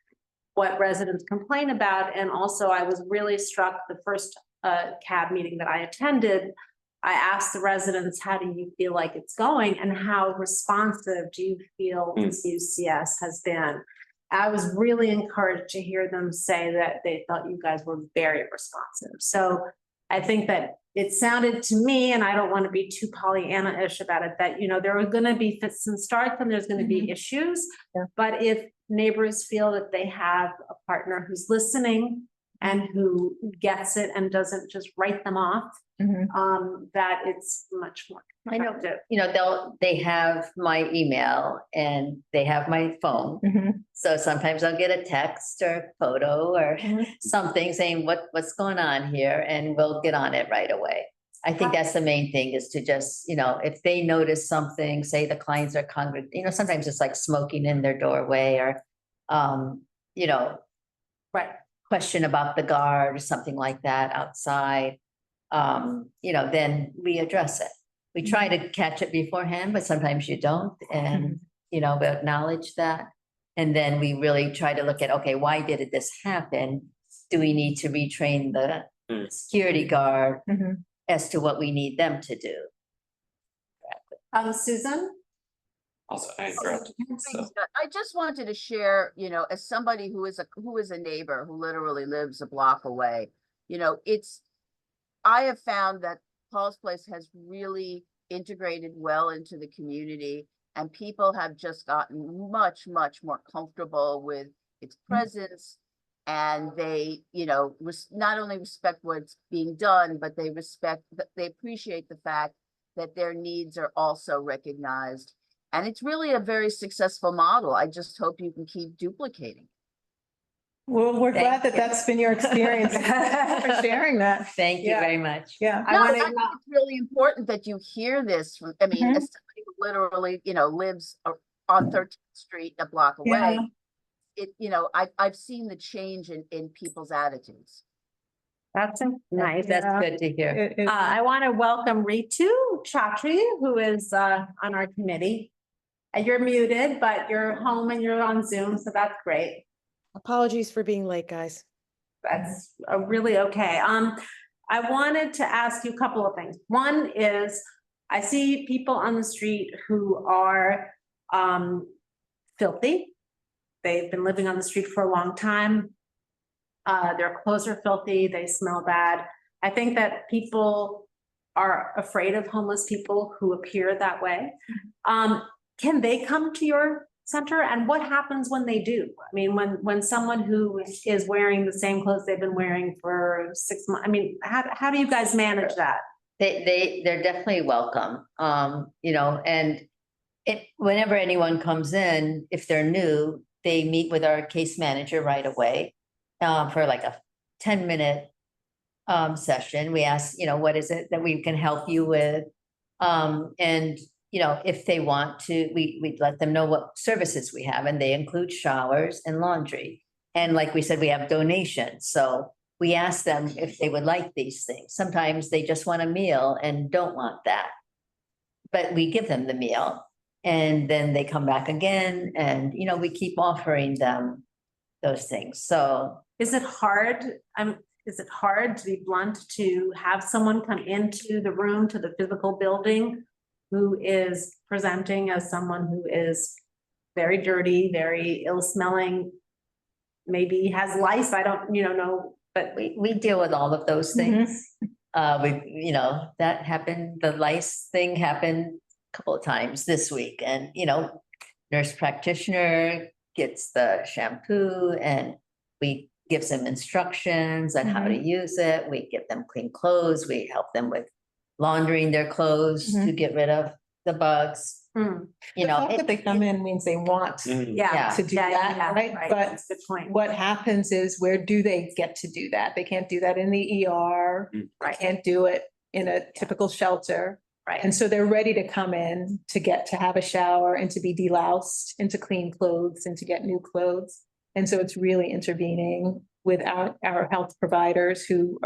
[SPEAKER 2] what residents complain about. And also I was really struck the first CAB meeting that I attended, I asked the residents, how do you feel like it's going and how responsive do you feel the CUCS has been? I was really encouraged to hear them say that they thought you guys were very responsive. So I think that it sounded to me, and I don't want to be too Pollyanna-ish about it, that, you know, there are going to be fits and starts and there's going to be issues.
[SPEAKER 5] Yeah.
[SPEAKER 2] But if neighbors feel that they have a partner who's listening and who gets it and doesn't just write them off, that it's much more
[SPEAKER 7] I know,
[SPEAKER 2] effective.
[SPEAKER 7] you know, they have my email and they have my phone. So sometimes I'll get a text or a photo or something saying what's going on here, and we'll get on it right away. I think that's the main thing, is to just, you know, if they notice something, say the clients are congregating, you know, sometimes it's like smoking in their doorway or, you know, question about the guard or something like that outside. You know, then we address it. We try to catch it beforehand, but sometimes you don't. And, you know, we acknowledge that. And then we really try to look at, okay, why did this happen? Do we need to retrain the security guard as to what we need them to do?
[SPEAKER 2] Susan?
[SPEAKER 3] Also, I interrupted. So.
[SPEAKER 10] I just wanted to share, you know, as somebody who is a neighbor who literally lives a block away, you know, I have found that Paul's Place has really integrated well into the community, and people have just gotten much, much more comfortable with its presence. And they, you know, not only respect what's being done, but they appreciate the fact that their needs are also recognized. And it's really a very successful model. I just hope you can keep duplicating.
[SPEAKER 5] Well, we're glad that that's been your experience. Thanks for sharing that.
[SPEAKER 7] Thank you very much.
[SPEAKER 5] Yeah.
[SPEAKER 10] I think it's really important that you hear this from, I mean, as somebody who literally, you know, lives on 13th Street, a block away. You know, I've seen the change in people's attitudes.
[SPEAKER 2] That's nice.
[SPEAKER 7] That's good to hear.
[SPEAKER 2] I want to welcome Ritu Chatri, who is on our committee. You're muted, but you're home and you're on Zoom, so that's great.
[SPEAKER 11] Apologies for being late, guys.
[SPEAKER 2] That's really okay. I wanted to ask you a couple of things. One is, I see people on the street who are filthy. They've been living on the street for a long time. Their clothes are filthy, they smell bad. I think that people are afraid of homeless people who appear that way. Can they come to your center, and what happens when they do? I mean, when someone who is wearing the same clothes they've been wearing for 6 months, I mean, how do you guys manage that?
[SPEAKER 7] They're definitely welcome. You know, and whenever anyone comes in, if they're new, they meet with our case manager right away for like a 10-minute session. We ask, you know, what is it that we can help you with? And you know, if they want to, we let them know what services we have, and they include showers and laundry. And like we said, we have donations. So we ask them if they would like these things. Sometimes they just want a meal and don't want that. But we give them the meal, and then they come back again, and, you know, we keep offering them those things. So
[SPEAKER 2] is it hard? Is it hard, to be blunt, to have someone come into the room, to the physical building, who is presenting as someone who is very dirty, very ill-smelling, maybe has lice? I don't, know, but
[SPEAKER 7] we deal with all of those things. You know, that happened, the lice thing happened a couple of times this week, and, you know, nurse practitioner gets the shampoo, and we give them instructions on how to use it. We give them clean clothes. We help them with laundering their clothes to get rid of the bugs. You know,
[SPEAKER 5] that they come in means they want to do that, right? But
[SPEAKER 2] that's the point.
[SPEAKER 5] What happens is, where do they get to do that? They can't do that in the ER. They can't do it in a typical shelter.
[SPEAKER 2] Right.
[SPEAKER 5] And so they're ready to come in to get to have a shower and to be deloused and to clean clothes and to get new clothes. And so it's really intervening with our health providers who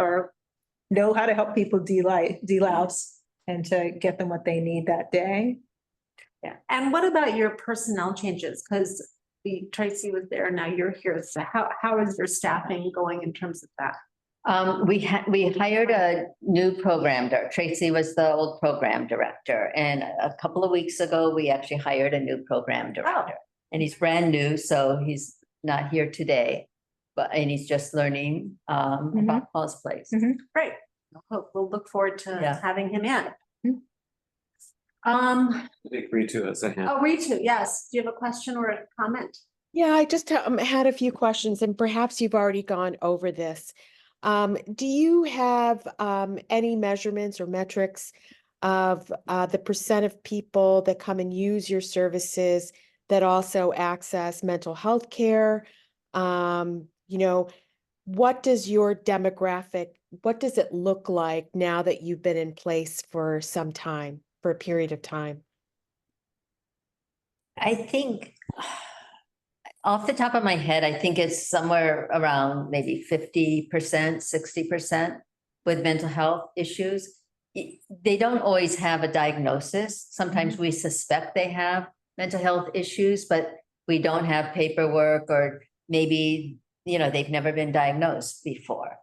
[SPEAKER 5] know how to help people delouse and to get them what they need that day.
[SPEAKER 2] Yeah. And what about your personnel changes? Because Tracy was there, now you're here. So how is your staffing going in terms of that?
[SPEAKER 7] We hired a new program director. Tracy was the old program director. And a couple of weeks ago, we actually hired a new program director. And he's brand new, so he's not here today. And he's just learning about Paul's Place.
[SPEAKER 2] Great. We'll look forward to
[SPEAKER 7] Yeah.
[SPEAKER 2] having him in.
[SPEAKER 3] I think Ritu has a hand.
[SPEAKER 2] Oh, Ritu, yes. Do you have a question or a comment?
[SPEAKER 11] Yeah, I just had a few questions, and perhaps you've already gone over this. Do you have any measurements or metrics of the percent of people that come and use your services that also access mental health care? You know, what does your demographic, what does it look like now that you've been in place for some time, for a period of time?
[SPEAKER 7] I think off the top of my head, I think it's somewhere around maybe 50%, 60% with mental health issues. They don't always have a diagnosis. Sometimes we suspect they have mental health issues, but we don't have paperwork, or maybe, they've never been diagnosed before.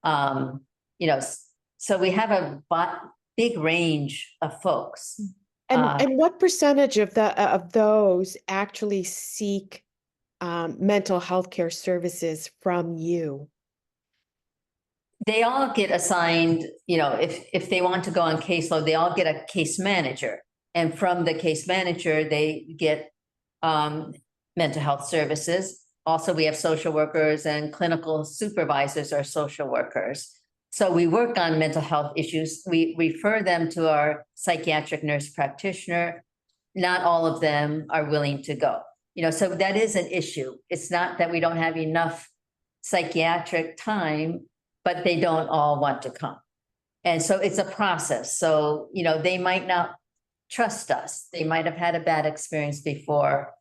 [SPEAKER 7] So we have a big range of folks.
[SPEAKER 11] And what percentage of those actually seek mental health care services from you?
[SPEAKER 7] They all get assigned, if they want to go on caseload, they all get a case manager. And from the case manager, they get mental health services. Also, we have social workers, and clinical supervisors are social workers. So we work on mental health issues. We refer them to our psychiatric nurse practitioner. Not all of them are willing to go. So that is an issue. It's not that we don't have enough psychiatric time, but they don't all want to come. And so it's a process. So, they might not trust us. They might have had a bad experience before.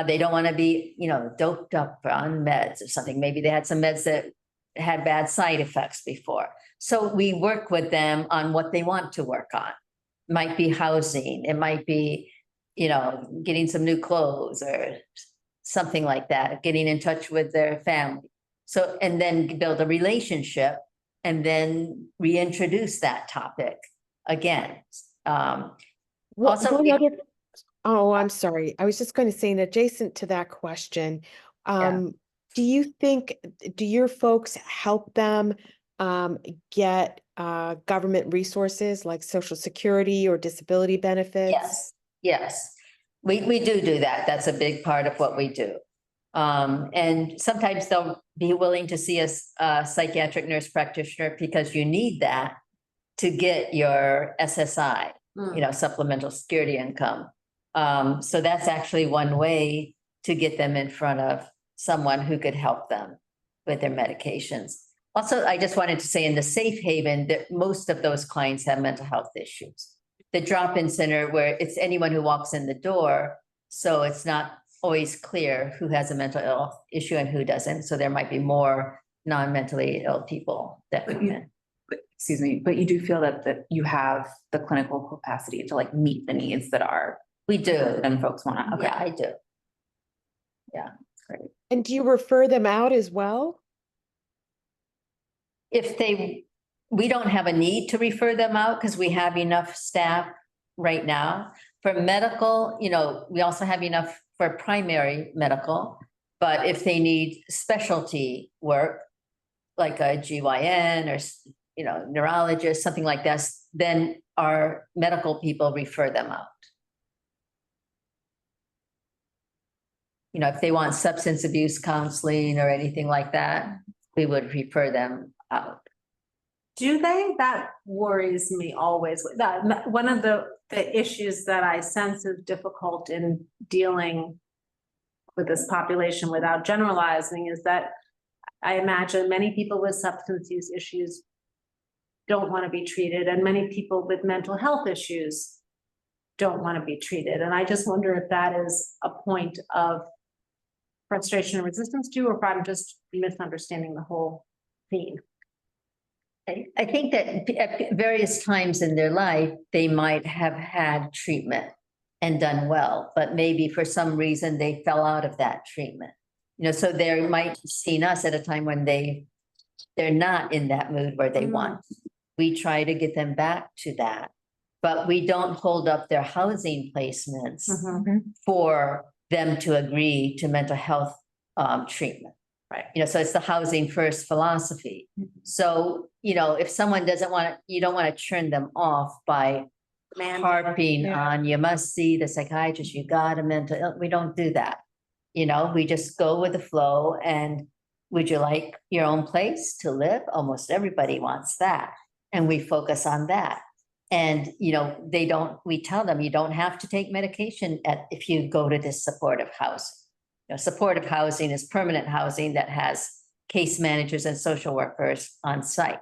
[SPEAKER 7] They don't want to be, doped up on meds or something. Maybe they had some meds that had bad side effects before. So we work with them on what they want to work on. It might be housing. It might be, getting some new clothes or something like that, getting in touch with their family. So, and then build a relationship and then reintroduce that topic again.
[SPEAKER 11] Oh, I'm sorry. I was just going to say, and adjacent to that question, do your folks help them get government resources like Social Security or disability benefits?
[SPEAKER 7] Yes. We do that. That's a big part of what we do. And sometimes they'll be willing to see a psychiatric nurse practitioner because you need that to get your SSI, supplemental security income. So that's actually one way to get them in front of someone who could help them with their medications. Also, I just wanted to say in the safe haven that most of those clients have mental health issues. The drop-in center, where it's anyone who walks in the door, so it's not always clear who has a mental health issue and who doesn't. So there might be more non-mentally ill people that come in.
[SPEAKER 6] Excuse me, but you do feel that you have the clinical capacity to meet the needs that are.
[SPEAKER 7] We do.
[SPEAKER 6] And folks want to. Okay.
[SPEAKER 7] Yeah, I do. Yeah,
[SPEAKER 6] great.
[SPEAKER 11] And do you refer them out as well?
[SPEAKER 7] We don't have a need to refer them out because we have enough staff right now. For medical, we also have enough for primary medical, but if they need specialty work, like a GYN or, neurologist, something like that, then our medical people refer them out. If they want substance abuse counseling or anything like that, we would refer them out.
[SPEAKER 2] Do they? That worries me always. That one of the issues that I sense is difficult in dealing with this population without generalizing is that I imagine many people with substance use issues don't want to be treated, and many people with mental health issues don't want to be treated. And I just wonder if that is a point of frustration and resistance to, or if I'm just misunderstanding the whole theme.
[SPEAKER 7] I think that at various times in their life, they might have had treatment and done well, but maybe for some reason they fell out of that treatment. So they might have seen us at a time when they they're not in that mood where they want. We try to get them back to that, but we don't hold up their housing placements for them to agree to mental health treatment.
[SPEAKER 6] Right.
[SPEAKER 7] You know, so it's the housing first philosophy. So, you know, if someone doesn't want, you don't want to turn them off by harping on, you must see the psychiatrist, you got a mental ill. We don't do that. You know, we just go with the flow. And would you like your own place to live? Almost everybody wants that. And we focus on that. And, you know, we tell them you don't have to take medication if you go to this supportive housing. You know, supportive housing is permanent housing that has case managers and social workers on site.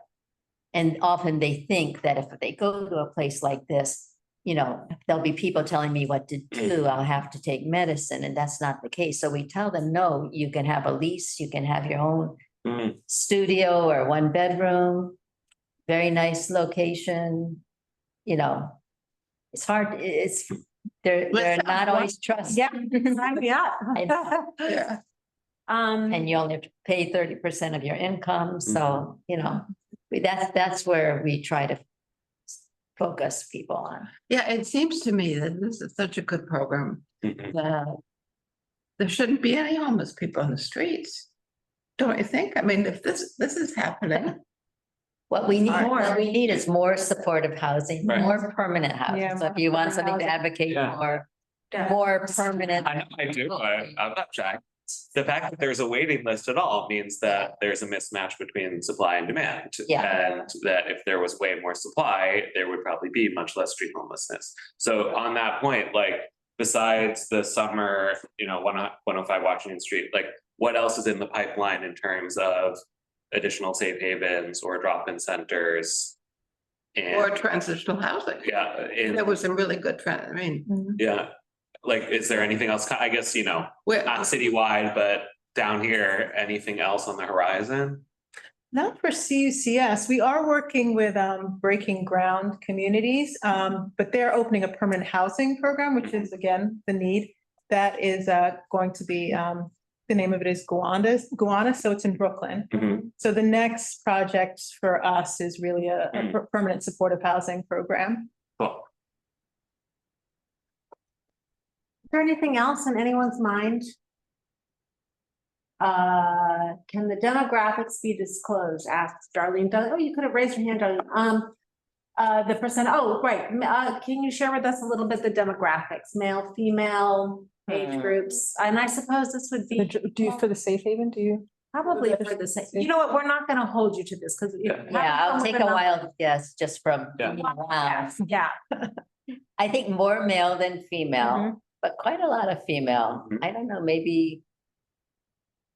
[SPEAKER 7] And often they think that if they go to a place like this, you know, there'll be people telling me what to do. I'll have to take medicine, and that's not the case. So we tell them, no, you can have a lease, you can have your own studio or 1 bedroom, very nice location. You know, it's hard. They're not always trusted.
[SPEAKER 2] Yeah, sign me up.
[SPEAKER 9] Yeah.
[SPEAKER 7] And you only have to pay 30% of your income. So, you know, that's where we try to focus people on.
[SPEAKER 9] Yeah, it seems to me that this is such a good program that there shouldn't be any homeless people on the streets. Don't you think? I mean, if this is happening.
[SPEAKER 7] What we need is more supportive housing,
[SPEAKER 3] Right.
[SPEAKER 7] more permanent housing. So if you want something to advocate for, more permanent.
[SPEAKER 3] I do, I'm not shy. The fact that there's a waiting list at all means that there's a mismatch between supply and demand.
[SPEAKER 7] Yeah.
[SPEAKER 3] And that if there was way more supply, there would probably be much less street homelessness. So on that point, like, besides the summer, you know, 105 Washington Street, like, what else is in the pipeline in terms of additional safe havens or drop-in centers?
[SPEAKER 9] Or transitional housing.
[SPEAKER 3] Yeah.
[SPEAKER 9] There was some really good trend. I mean,
[SPEAKER 3] Yeah. Like, is there anything else? I guess, you know, not citywide, but down here, anything else on the horizon?
[SPEAKER 5] Not for CUCS. We are working with Breaking Ground Communities, but they're opening a permanent housing program, which is again the need. That is going to be the name of it is Gowanus, so it's in Brooklyn. So the next project for us is really a permanent supportive housing program.
[SPEAKER 3] Cool.
[SPEAKER 2] Is there anything else in anyone's mind? Can the demographics be disclosed? Asked Darlene. Oh, you could have raised your hand, Darlene. The percent, oh, right. Can you share with us a little bit the demographics, male, female, age groups? And I suppose this would be.
[SPEAKER 5] Do you for the safe haven? Do you?
[SPEAKER 2] Probably for the same. You know what? We're not gonna hold you to this because.
[SPEAKER 7] Yeah, I'll take a wild guess just from.
[SPEAKER 2] Yeah.
[SPEAKER 7] I think more male than female, but quite a lot of female. I don't know, maybe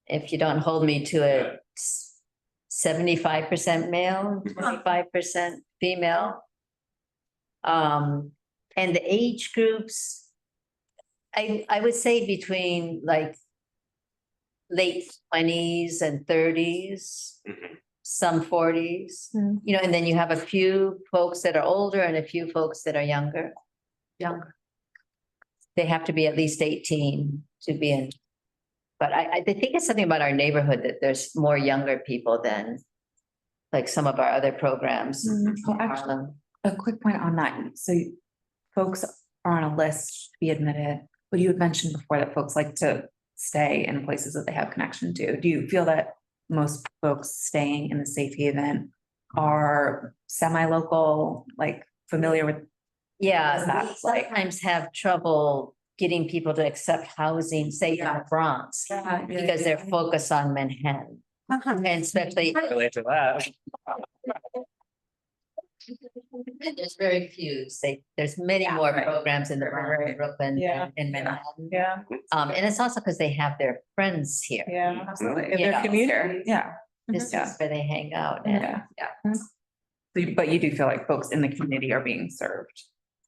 [SPEAKER 7] if you don't hold me to it, 75% male, 25% female. And the age groups, I would say between like late 20s and 30s, some 40s, you know, and then you have a few folks that are older and a few folks that are younger. They have to be at least 18 to be in. But I think it's something about our neighborhood that there's more younger people than like some of our other programs.
[SPEAKER 6] Well, actually, a quick point on that. So folks are on a list to be admitted, but you had mentioned before that folks like to stay in places that they have connection to. Do you feel that most folks staying in the safe haven are semi-local, like familiar with?
[SPEAKER 7] Yeah, we sometimes have trouble getting people to accept housing, say in the Bronx, because they're focused on Manhattan. And especially.
[SPEAKER 3] Relate to that.
[SPEAKER 7] There's very few, there's many more programs in the Bronx, Brooklyn, and Manhattan. And it's also because they have their friends here.
[SPEAKER 5] Absolutely.
[SPEAKER 7] You
[SPEAKER 5] Their
[SPEAKER 7] know,
[SPEAKER 5] community.
[SPEAKER 7] This is where they hang out. And
[SPEAKER 6] But you do feel like folks in the community are being served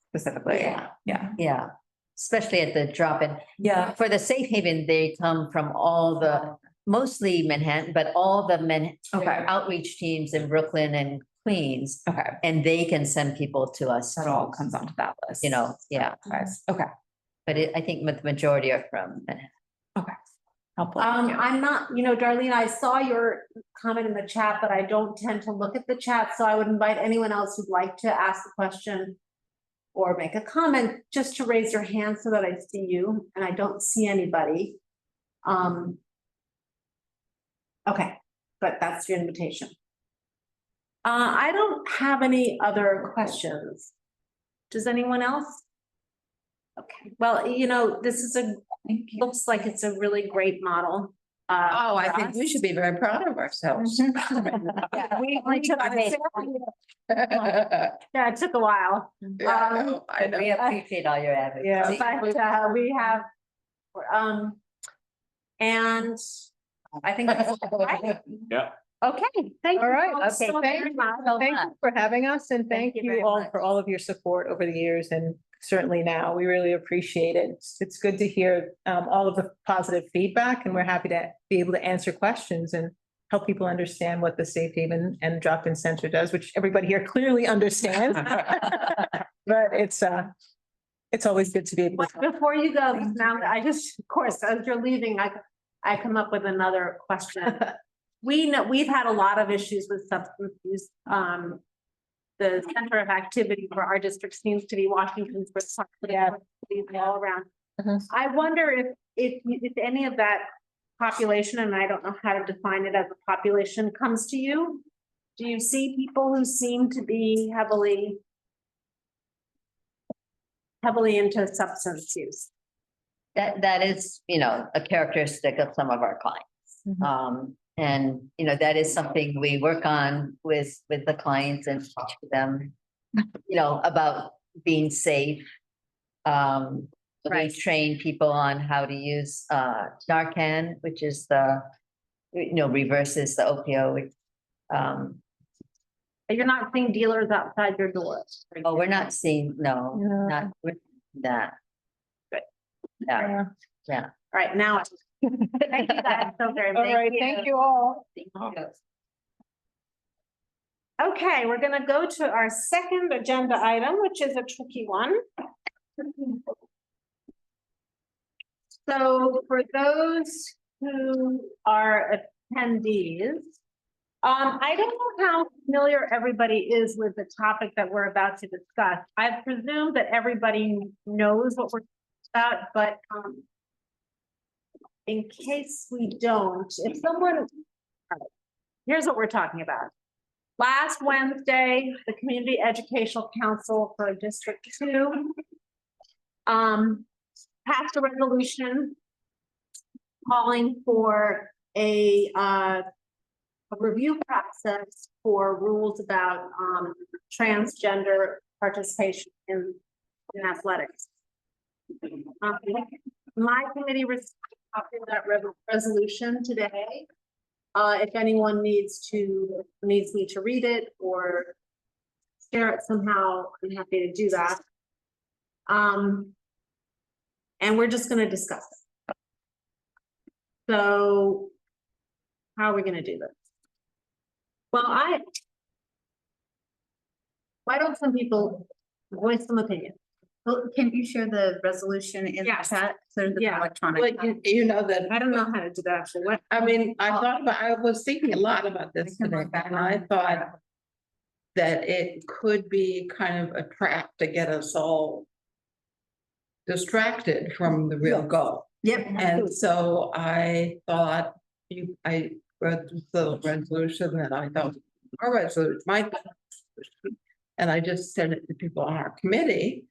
[SPEAKER 6] specifically?
[SPEAKER 7] Yeah. Especially at the drop-in.
[SPEAKER 6] Yeah.
[SPEAKER 7] For the safe haven, they come from all the, mostly Manhattan, but all the outreach teams in Brooklyn and Queens. And they can send people to us.
[SPEAKER 6] That all comes onto that list.
[SPEAKER 7] You know,
[SPEAKER 6] Guys. Okay.
[SPEAKER 7] But I think the majority are from Manhattan.
[SPEAKER 5] helpful.
[SPEAKER 2] I'm not, Darlene, I saw your comment in the chat, but I don't tend to look at the chat, so I would invite anyone else who'd like to ask a question or make a comment, just to raise your hand so that I see you, and I don't see anybody. Okay, but that's your invitation. I don't have any other questions. Does anyone else? Okay, well, this is looks like it's a really great model.
[SPEAKER 9] Oh, I
[SPEAKER 2] for
[SPEAKER 9] think
[SPEAKER 2] us.
[SPEAKER 9] we should be very proud of ourselves.
[SPEAKER 2] Yeah, we took it.
[SPEAKER 9] Yeah,
[SPEAKER 2] Yeah, it took a while.
[SPEAKER 9] I know.
[SPEAKER 7] We appreciate all your advocacy.
[SPEAKER 2] Yeah, but we have, and I think that's right.
[SPEAKER 3] Yeah.
[SPEAKER 2] Okay, thank you.
[SPEAKER 5] All right,
[SPEAKER 2] all
[SPEAKER 7] okay,
[SPEAKER 2] so
[SPEAKER 5] thank
[SPEAKER 2] very
[SPEAKER 5] you.
[SPEAKER 2] much.
[SPEAKER 5] Thank you for having us, and
[SPEAKER 7] Thank
[SPEAKER 5] thank
[SPEAKER 7] you
[SPEAKER 5] you
[SPEAKER 7] very
[SPEAKER 5] all
[SPEAKER 7] much.
[SPEAKER 5] for all of your support over the years, and certainly now, we really appreciate it. It's good to hear all of the positive feedback, and we're happy to be able to answer questions and help people understand what the Safe Haven and Drop-In Center does, which everybody here clearly understands. But it's always good to be able to.
[SPEAKER 2] Before you go, now I just, of course, as you're leaving, I come up with another question. We know we've had a lot of issues with substance use. The center of activity for our district seems to be Washington's,
[SPEAKER 5] Yeah.
[SPEAKER 2] all around.
[SPEAKER 5] Mhm.
[SPEAKER 2] I wonder if any of that population, and I don't know how to define it as a population, comes to you. Do you see people who seem to be heavily into substance use?
[SPEAKER 7] That is, a characteristic of some of our clients.
[SPEAKER 5] Mhm.
[SPEAKER 7] And, that is something we work on with the clients and talk to them, about being safe. We
[SPEAKER 2] Right.
[SPEAKER 7] train people on how to use Narcan, which is reverses the opioid.
[SPEAKER 2] You're not seeing dealers outside your door?
[SPEAKER 7] Oh, we're not seeing, no,
[SPEAKER 5] No.
[SPEAKER 7] not with that.
[SPEAKER 2] Good.
[SPEAKER 7] Yeah,
[SPEAKER 5] Yeah.
[SPEAKER 2] All right, now. Thank you guys so very much.
[SPEAKER 5] All right, thank you all.
[SPEAKER 2] Okay, we're gonna go to our second agenda item, which is a tricky one. So for those who are attendees, I don't know how familiar everybody is with the topic that we're about to discuss. I presume that everybody knows what we're about, but in case we don't, if someone, here's what we're talking about. Last Wednesday, the Community Educational Council for District 2 passed a resolution calling for a review process for rules about transgender participation in athletics. My committee received a copy of that resolution today. If anyone needs me to read it or share it somehow, I'm happy to do that. And we're just going to discuss it. So how are we going to do this? Well, why don't some people voice some opinion?
[SPEAKER 6] Well, can you share the resolution in the
[SPEAKER 2] Yes.
[SPEAKER 6] chat? So the
[SPEAKER 2] Yeah.
[SPEAKER 6] electronic.
[SPEAKER 9] Well, you know that,
[SPEAKER 2] I don't know how to do that actually. What?
[SPEAKER 9] I mean, I was thinking a lot about this today, and I thought that it could be kind of a trap to get us all distracted from the real goal.
[SPEAKER 6] Yep.
[SPEAKER 9] And so I thought I read the resolution that I thought our resolution might be. And I just sent it to people on our committee,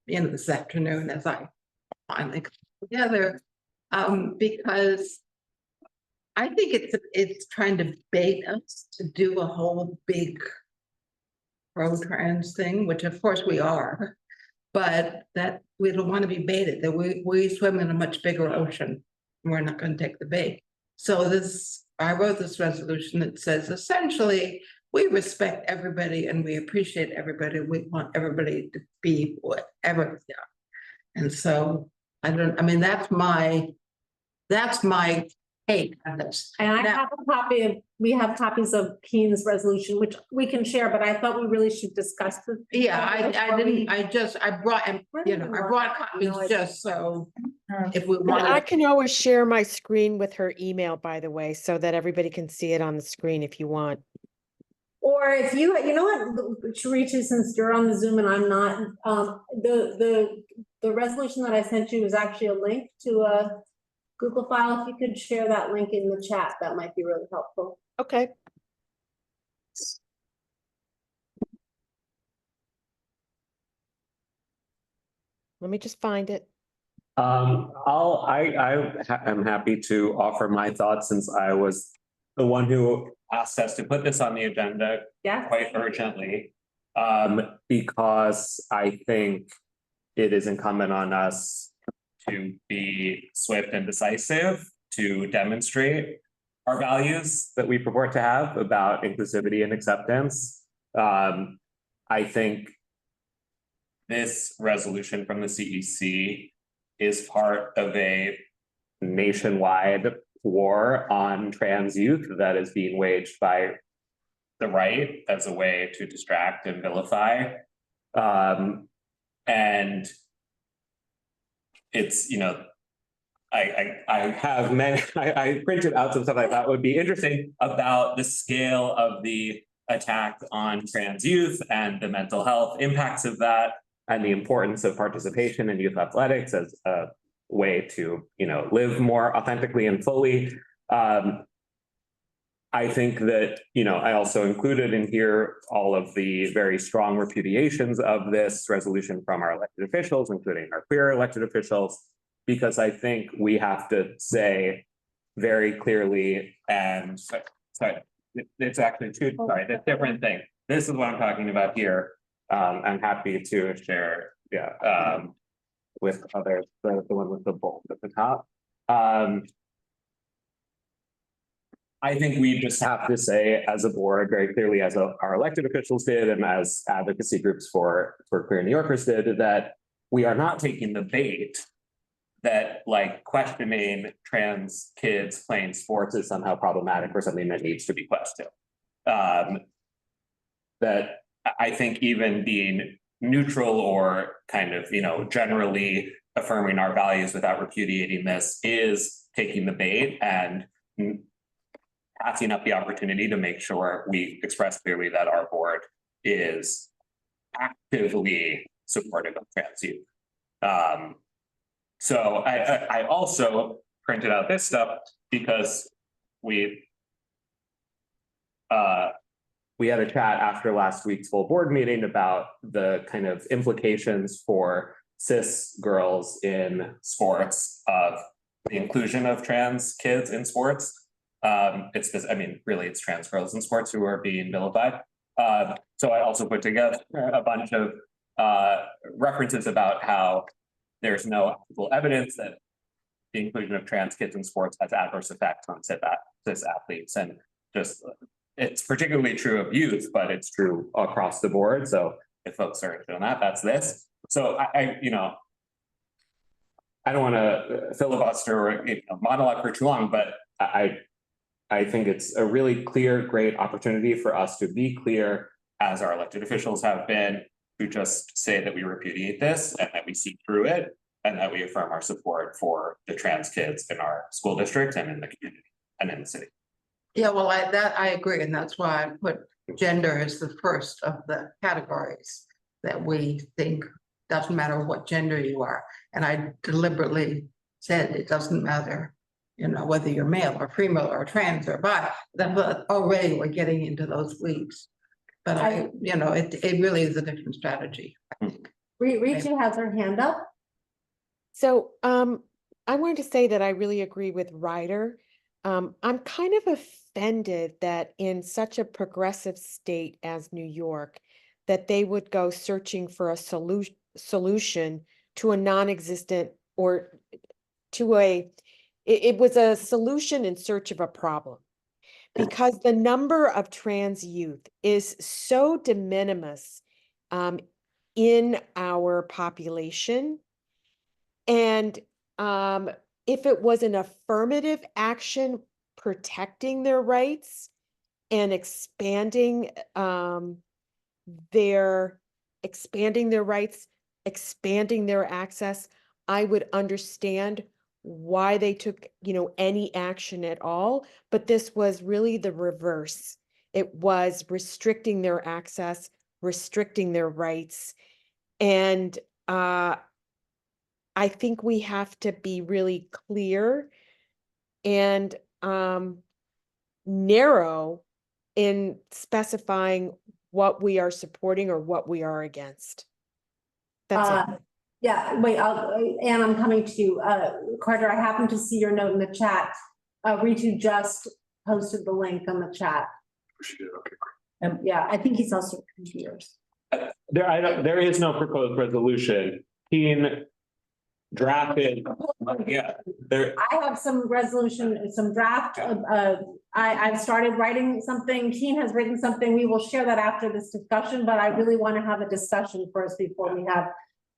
[SPEAKER 9] this afternoon as I finally got together. Because I think it's trying to bait us to do a whole big pro-trans thing, which of course we are, but that we don't want to be baited, that we swim in a much bigger ocean. And we're not going to take the bait. So I wrote this resolution that says essentially, we respect everybody and we appreciate everybody. We want everybody to be whatever they are. And so that's my take on this.
[SPEAKER 2] And I
[SPEAKER 9] Now-
[SPEAKER 2] have a copy we have copies of Keene's resolution, which we can share, but I thought we really should discuss this.
[SPEAKER 9] Yeah, I brought copies just so If we
[SPEAKER 11] And I
[SPEAKER 9] want,
[SPEAKER 11] can always share my screen with her email, by the way, so that everybody can see it on the screen if you want.
[SPEAKER 2] Or if you know what, Sharici, since you're on the Zoom and I'm not, the resolution that I sent you is actually a link to a Google file. If you could share that link in the chat, that might be really helpful.
[SPEAKER 11] Okay. Let me just find it.
[SPEAKER 3] I'm happy to offer my thoughts since I was the one who asked us to put this on the agenda
[SPEAKER 2] Yeah.
[SPEAKER 3] quite urgently. Because I think it is incumbent on us to be swift and decisive to demonstrate our values that we purport to have about inclusivity and acceptance. I think this resolution from the CEC is part of a nationwide war on trans youth that is being waged by the right as a way to distract and vilify. And it's, I have many, I printed out some stuff I thought would be interesting about the scale of the attack on trans youth and the mental health impacts of that, and the importance of participation in youth athletics as a way to, live more authentically and fully. I think that, I also included in here all of the very strong repudiations of this resolution from our elected officials, including our queer elected officials, because I think we have to say very clearly, and sorry, it's actually two, sorry, that's a different thing. This is what I'm talking about here. I'm happy to share, with others, the one with the bolt at the top. I think we just have to say as a board very clearly, as our elected officials did, and as advocacy groups for queer New Yorkers did, that we are not taking the bait that questioning trans kids playing sports is somehow problematic or something that needs to be questioned. That I think even being neutral or kind of, generally affirming our values without repudiating this is taking the bait and passing up the opportunity to make sure we express clearly that our board is actively supportive of trans youth. So I also printed out this stuff because we had a chat after last week's full board meeting about the kind of implications for cis girls in sports of the inclusion of trans kids in sports. It's this, really it's trans girls in sports who are being vilified. So I also put together a bunch of references about how there's no actual evidence that the inclusion of trans kids in sports has adverse effects on cis athletes, and just it's particularly true of youth, but it's true across the board. So if folks are interested in that, that's this. So I don't want to filibuster or monologue for too long, but I think it's a really clear, great opportunity for us to be clear, as our elected officials have been, to just say that we repudiate this and that we see through it, and that we affirm our support for the trans kids in our school district and in the community and in the city.
[SPEAKER 9] yeah, well, I agree, and that's why I put gender as the first of the categories that we think doesn't matter what gender you are. And I deliberately said it doesn't matter, whether you're male or female or trans or bi. But already we're getting into those weeds. But it really is a different strategy, I think.
[SPEAKER 2] Ritu has her hand up.
[SPEAKER 11] So I wanted to say that I really agree with Ryder. I'm kind of offended that in such a progressive state as New York, that they would go searching for a solution to a non-existent or to it was a solution in search of a problem. Because the number of trans youth is so de minimis in our population. And if it was an affirmative action protecting their rights and expanding their rights, expanding their access, I would understand why they took, any action at all, but this was really the reverse. It was restricting their access, restricting their rights. And I think we have to be really clear and narrow in specifying what we are supporting or what we are against. That's it.
[SPEAKER 2] Yeah, wait, Anne, I'm coming to you. Carter, I happen to see your note in the chat. Ritu just posted the link on the chat.
[SPEAKER 1] She did, okay.
[SPEAKER 2] Yeah, I think he's also confused.
[SPEAKER 3] There is no proposed resolution. Keen drafted, there.
[SPEAKER 2] I have some resolution, some draft. I've started writing something. Keen has written something. We will share that after this discussion, but I really want to have a discussion first before we have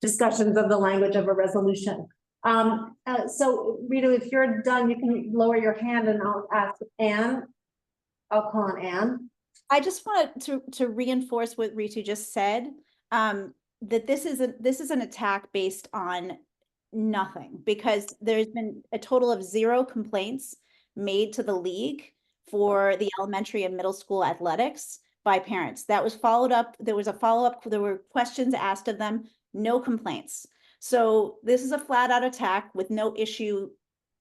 [SPEAKER 2] discussions of the language of a resolution. So Rita, if you're done, you can lower your hand and I'll ask Anne. I'll call on Anne.
[SPEAKER 8] I just wanted to reinforce what Ritu just said, that this is an attack based on nothing, because there's been a total of 0 complaints made to the league for the elementary and middle school athletics by parents. That was followed up. There was a follow-up. There were questions asked of them, no complaints. So this is a flat out attack with no issue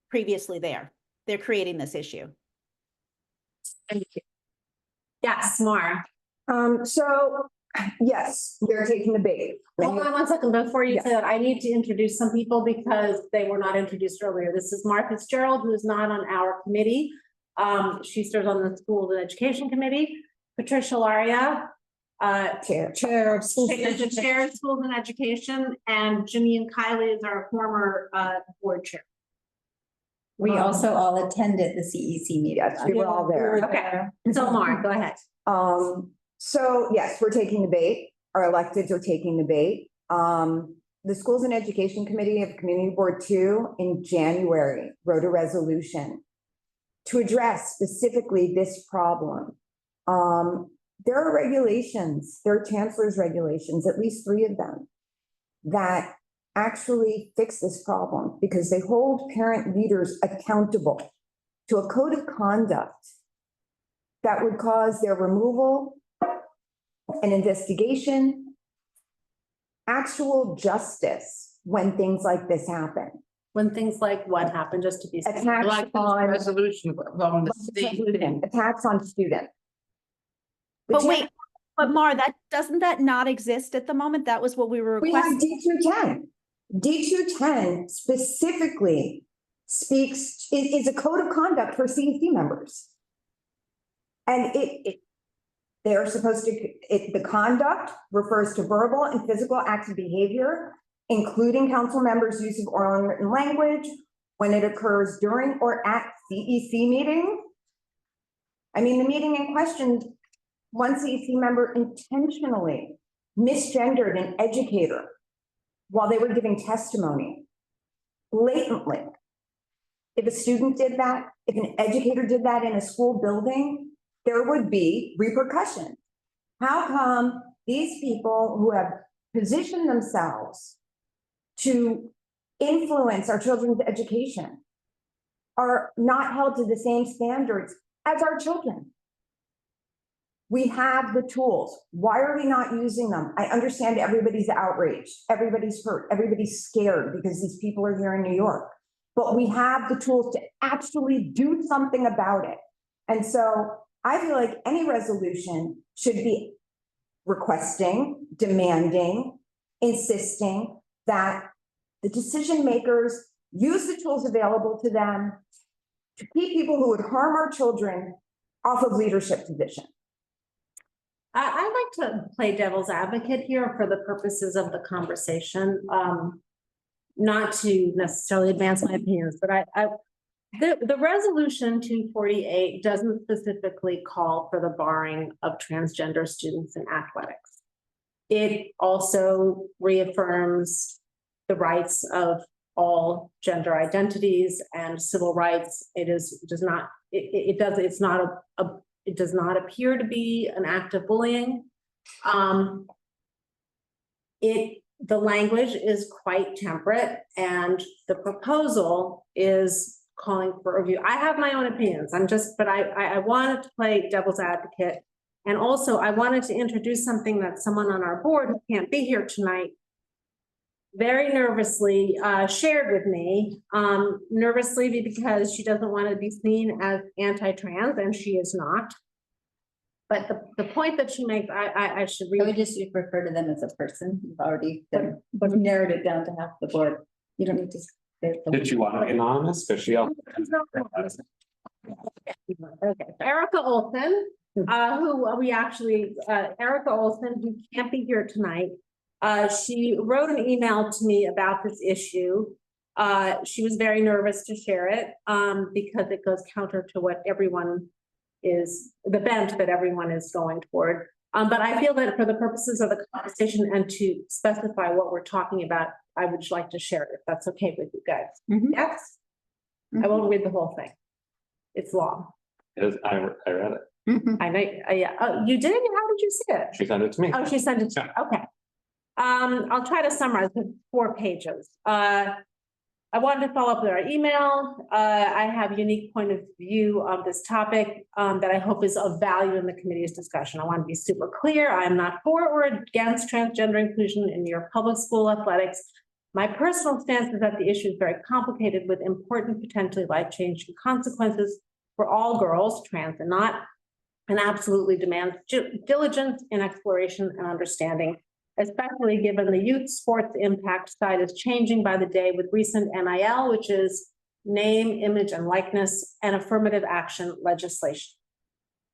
[SPEAKER 8] previously there. They're creating this issue.
[SPEAKER 2] Thank you. Yes, Mara.
[SPEAKER 12] So, yes, they're taking the bait.
[SPEAKER 2] Hold on 1 second before you
[SPEAKER 12] Yeah.
[SPEAKER 2] say that. I need to introduce some people because they were not introduced earlier. This is Martha Fitzgerald, who is not on our committee. She serves on the Schools and Education Committee. Patricia Laria,
[SPEAKER 12] Chair of schools.
[SPEAKER 2] Chair of Schools and Education, and Janine Kiley is our former board chair.
[SPEAKER 13] We also all attended the CEC meeting.
[SPEAKER 12] Yes, we were all there.
[SPEAKER 2] Okay, so Mark, go ahead.
[SPEAKER 12] So yes, we're taking the bait. Our electeds are taking the bait. The Schools and Education Committee of Community Board 2 in January wrote a resolution to address specifically this problem. There are regulations, there are chancellor's regulations, at least 3 of them, that actually fix this problem because they hold parent leaders accountable to a code of conduct that would cause their removal, an investigation, actual justice when things like this happen.
[SPEAKER 2] When things like what happened, just to be.
[SPEAKER 12] Attacks
[SPEAKER 9] Like this
[SPEAKER 12] on
[SPEAKER 9] resolution from the state.
[SPEAKER 12] attacks on students.
[SPEAKER 8] But wait, but Mara, doesn't that not exist at the moment? That was what we were
[SPEAKER 12] We have
[SPEAKER 8] requesting.
[SPEAKER 12] D210. D210 specifically is a code of conduct for CEC members. And they are supposed to, the conduct refers to verbal and physical acts of behavior, including council members' use of oral and written language when it occurs during or at CEC meeting. I mean, the meeting in question, one CEC member intentionally misgendered an educator while they were giving testimony, blatantly. If a student did that, if an educator did that in a school building, there would be repercussions. How come these people who have positioned themselves to influence our children's education are not held to the same standards as our children? We have the tools. Why are we not using them? I understand everybody's outraged, everybody's hurt, everybody's scared because these people are here in New York. But we have the tools to actually do something about it. And so I feel like any resolution should be requesting, demanding, insisting that the decision makers use the tools available to them to keep people who would harm our children off of leadership positions.
[SPEAKER 2] I'd like to play devil's advocate here for the purposes of the conversation, not to necessarily advance my opinions, but the resolution 248 doesn't specifically call for the barring of transgender students in athletics. It also reaffirms the rights of all gender identities and civil rights. It does not appear to be an act of bullying. It the language is quite temperate and the proposal is calling for review. I have my own opinions. But I wanted to play devil's advocate. And also I wanted to introduce something that someone on our board who can't be here tonight very nervously shared with me, nervously because she doesn't want to be seen as anti-trans, and she is not. But the point that she makes, I should
[SPEAKER 13] I would
[SPEAKER 2] read.
[SPEAKER 13] just refer to them as a person. You've already narrowed it down to half the board. You don't need to.
[SPEAKER 3] Did you want to be anonymous? Because she.
[SPEAKER 2] Okay, Erica Olson, who we actually, Erica Olson, who can't be here tonight. She wrote an email to me about this issue. She was very nervous to share it because it goes counter to what everyone is, the bent that everyone is going toward. But I feel that for the purposes of the conversation and to specify what we're talking about, I would like to share it, if that's okay with you guys. Yes? I won't read the whole thing. It's long.
[SPEAKER 3] I read it.
[SPEAKER 2] I know, yeah. Oh, you did? How did you see it?
[SPEAKER 3] She sent it to me.
[SPEAKER 2] Oh, she sent it to me. Okay. I'll try to summarize with 4 pages. I wanted to follow up with our email. I have a unique point of view of this topic that I hope is of value in the committee's discussion. I want to be super clear. I am not for or against transgender inclusion in your public school athletics. My personal stance is that the issue is very complicated with important, potentially life-changing consequences for all girls, trans and not, and absolutely demands diligence in exploration and understanding, especially given the youth sports impact side is changing by the day with recent NIL, which is name, image, and likeness, and affirmative action legislation.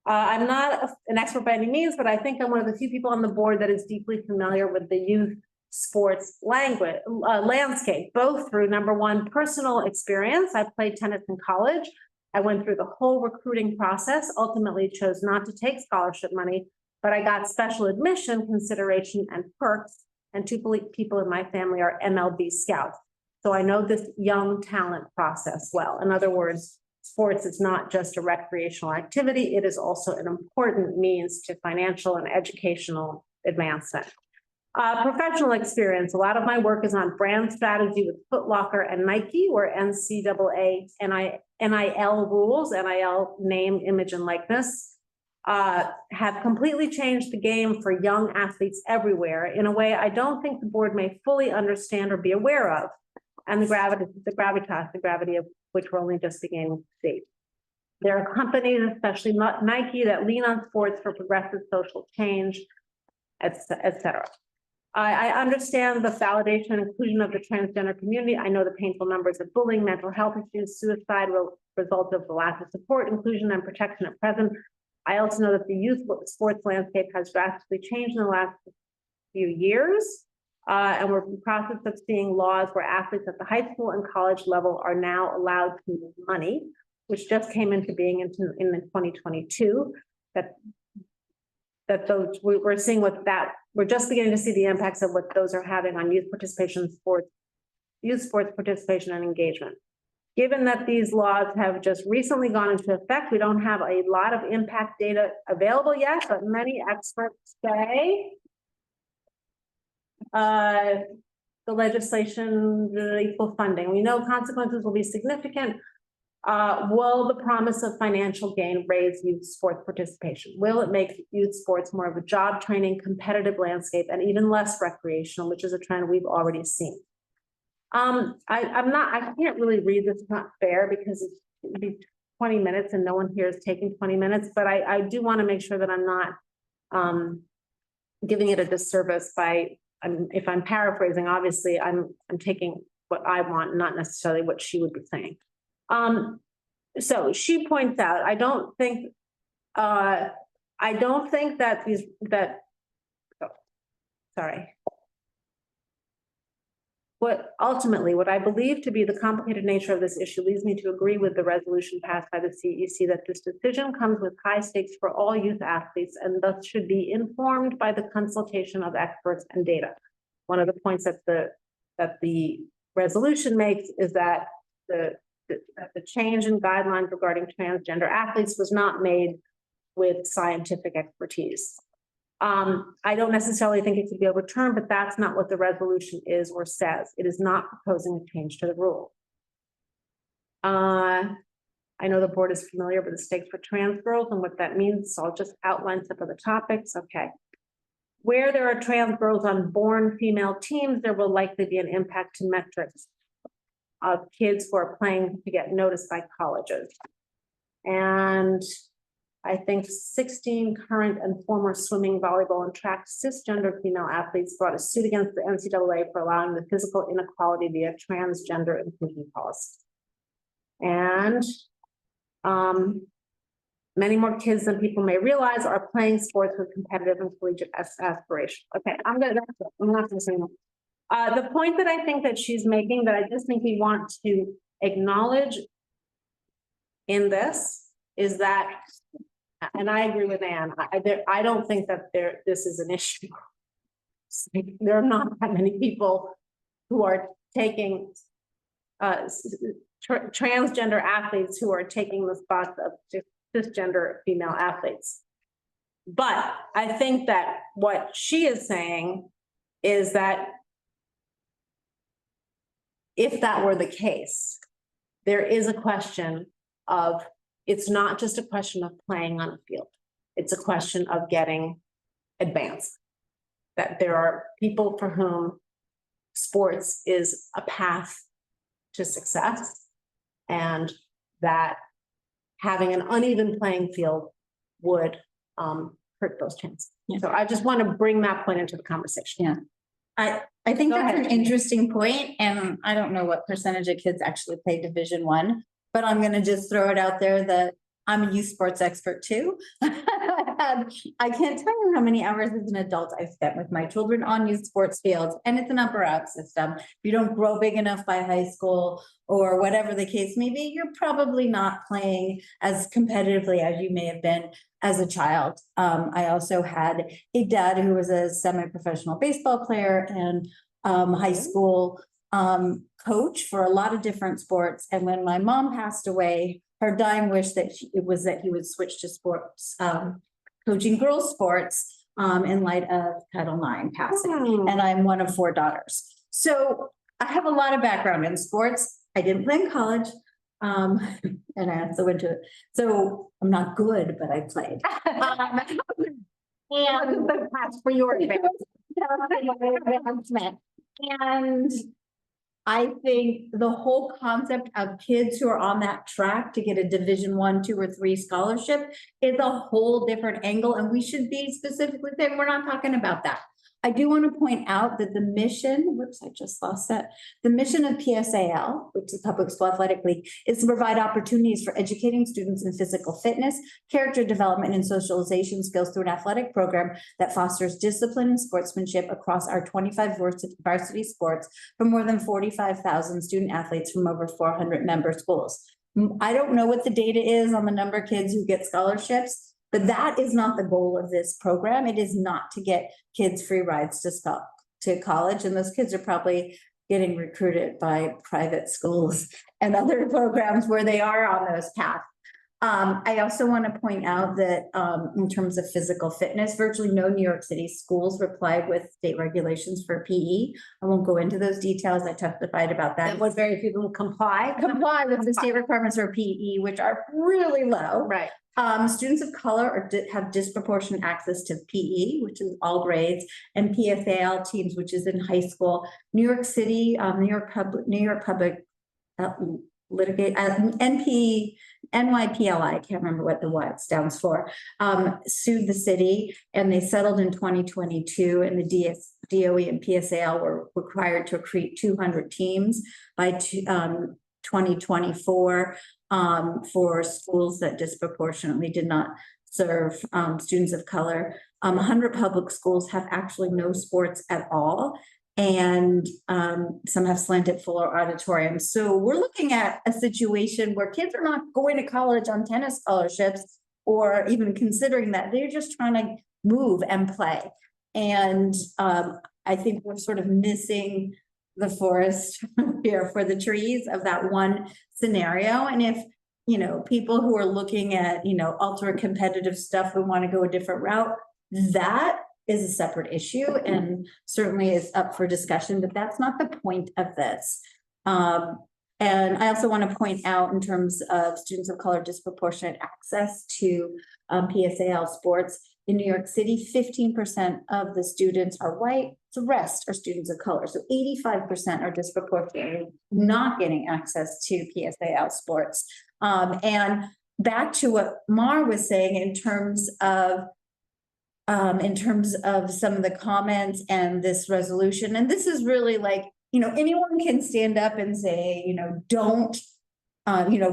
[SPEAKER 2] I'm not an expert by any means, but I think I'm one of the few people on the board that is deeply familiar with the youth sports landscape, both through, number one, personal experience. I played tennis in college. I went through the whole recruiting process, ultimately chose not to take scholarship money, but I got special admission consideration and perks, and 2 people in my family are MLB scouts. So I know this young talent process well. In other words, sports is not just a recreational activity, it is also an important means to financial and educational advancement. Professional experience, a lot of my work is on brand strategy with Foot Locker and Nike, where NCAA NIL rules, NIL name, image, and likeness, have completely changed the game for young athletes everywhere in a way I don't think the board may fully understand or be aware of, and the gravity of which we're only just beginning to see. There are companies, especially not Nike, that lean on sports for progressive social change, etc. I understand the validation and inclusion of the transgender community. I know the painful numbers of bullying, mental health issues, suicide result of the lack of support, inclusion, and protection at present. I also know that the youth sports landscape has drastically changed in the last few years. And we're in the process of seeing laws where athletes at the high school and college level are now allowed to use money, which just came into being in 2022. That those we're seeing what that we're just beginning to see the impacts of what those are having on youth sports participation and engagement. Given that these laws have just recently gone into effect, we don't have a lot of impact data available yet, but many experts say the legislation, the equal funding. We know consequences will be significant. Will the promise of financial gain raise youth sports participation? Will it make youth sports more of a job training, competitive landscape, and even less recreational, which is a trend we've already seen? I can't really read this, it's not fair because it'd be 20 minutes and no one here is taking 20 minutes, but I do want to make sure that I'm not giving it a disservice by, if I'm paraphrasing, obviously I'm taking what I want, not necessarily what she would be saying. So she points out, I don't think that what I believe to be the complicated nature of this issue leads me to agree with the resolution passed by the CEC that this decision comes with high stakes for all youth athletes and thus should be informed by the consultation of experts and data. One of the points that the resolution makes is that the change in guidelines regarding transgender athletes was not made with scientific expertise. I don't necessarily think it could be overturned, but that's not what the resolution is or says. It is not proposing a change to the rule. I know the board is familiar with the stakes for trans girls and what that means, so I'll just outline some of the topics. Okay. Where there are trans girls on born female teams, there will likely be an impact to metrics of kids who are playing to get noticed by colleges. And I think 16 current and former swimming, volleyball, and track cisgender female athletes brought a suit against the NCAA for allowing the physical inequality via transgender inclusion policy. And many more kids than people may realize are playing sports with competitive and collegiate aspiration. Okay, I'm not going to say more. The point that I think that she's making that I just think we want to acknowledge in this is that, and I agree with Anne, I don't think that this is an issue. There are not that many people who are taking transgender athletes who are taking the spots of cisgender female athletes. But I think that what she is saying is that if that were the case, there is a question of, it's not just a question of playing on a field. It's a question of getting advanced. That there are people for whom sports is a path to success, and that having an uneven playing field would hurt those chances.
[SPEAKER 13] Yeah.
[SPEAKER 2] So I just want to bring that point into the conversation.
[SPEAKER 13] Yeah. I think
[SPEAKER 2] Go
[SPEAKER 13] that's
[SPEAKER 2] ahead.
[SPEAKER 13] an interesting point, and I don't know what percentage of kids actually play Division I, but I'm gonna just throw it out there that I'm a youth sports expert too. I can't tell you how many hours as an adult I've spent with my children on youth sports fields, and it's an upper out system. If you don't grow big enough by high school or whatever the case may be, you're probably not playing as competitively as you may have been as a child. I also had a dad who was a semi-professional baseball player and high school coach for a lot of different sports. And when my mom passed away, her dying wish that he would switch to sports, coaching girls sports in light of Title IX passing. And I'm one of 4 daughters. So I have a lot of background in sports. I didn't play in college. And I also went to, so I'm not good, but I played. And that's for your advancement. And I think the whole concept of kids who are on that track to get a Division I, II, or III scholarship is a whole different angle, and we should be specifically saying we're not talking about that. I do want to point out that the mission, whoops, I just lost that. The mission of PSAL, which is Public School Athletic League, is to provide opportunities for educating students in physical fitness, character development, and socialization skills through an athletic program that fosters discipline and sportsmanship across our 25 varsity sports for more than 45,000 student athletes from over 400 member schools. I don't know what the data is on the number of kids who get scholarships, but that is not the goal of this program. It is not to get kids free rides to college. And those kids are probably getting recruited by private schools and other programs where they are on those paths. I also want to point out that in terms of physical fitness, virtually no New York City schools replied with state regulations for PE. I won't go into those details. I testified about that.
[SPEAKER 2] And what very few people comply
[SPEAKER 13] With the state requirements for PE, which are really low.
[SPEAKER 2] Right.
[SPEAKER 13] Students of color have disproportionate access to PE, which is all grades, and PSAL teams, which is in high school. New York City, New York Public Litigate, NYPLI, I can't remember what the Y stands for, sued the city, and they settled in 2022, and the DOE and PSAL were required to recruit 200 teams by 2024 for schools that disproportionately did not serve students of color. 100 public schools have actually no sports at all. And some have slanted floor auditoriums. So we're looking at a situation where kids are not going to college on tennis scholarships or even considering that. They're just trying to move and play. And I think we're sort of missing the forest here for the trees of that one scenario. And if, people who are looking at, ultra competitive stuff who want to go a different route, that is a separate issue and certainly is up for discussion, but that's not the point of this. And I also want to point out in terms of students of color disproportionate access to PSAL sports. In New York City, 15% of the students are white, the rest are students of color. So 85% are disproportionately not getting access to PSAL sports. And back to what Mar was saying in terms of some of the comments and this resolution, and this is really like, anyone can stand up and say, don't,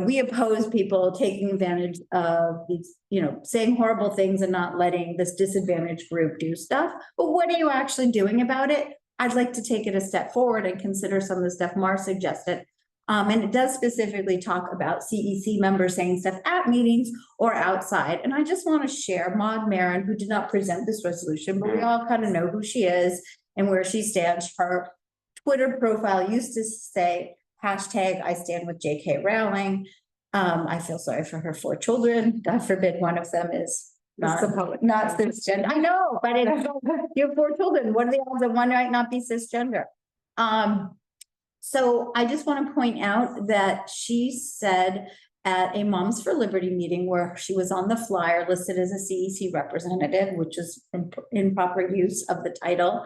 [SPEAKER 13] we oppose people taking advantage of these, saying horrible things and not letting this disadvantaged group do stuff. But what are you actually doing about it? I'd like to take it a step forward and consider some of the stuff Mar suggested. And it does specifically talk about CEC members saying stuff at meetings or outside. And I just want to share Maud Marin, who did not present this resolution, but we all kind of know who she is and where she stands. Her Twitter profile used to say, hashtag I stand with JK Rowling. I feel sorry for her 4 children. God forbid one of them is not cisgender. I know, but you have 4 children. What are the odds that one might not be cisgender? So I just want to point out that she said at a Moms for Liberty meeting where she was on the flyer listed as a CEC representative, which is improper use of the title.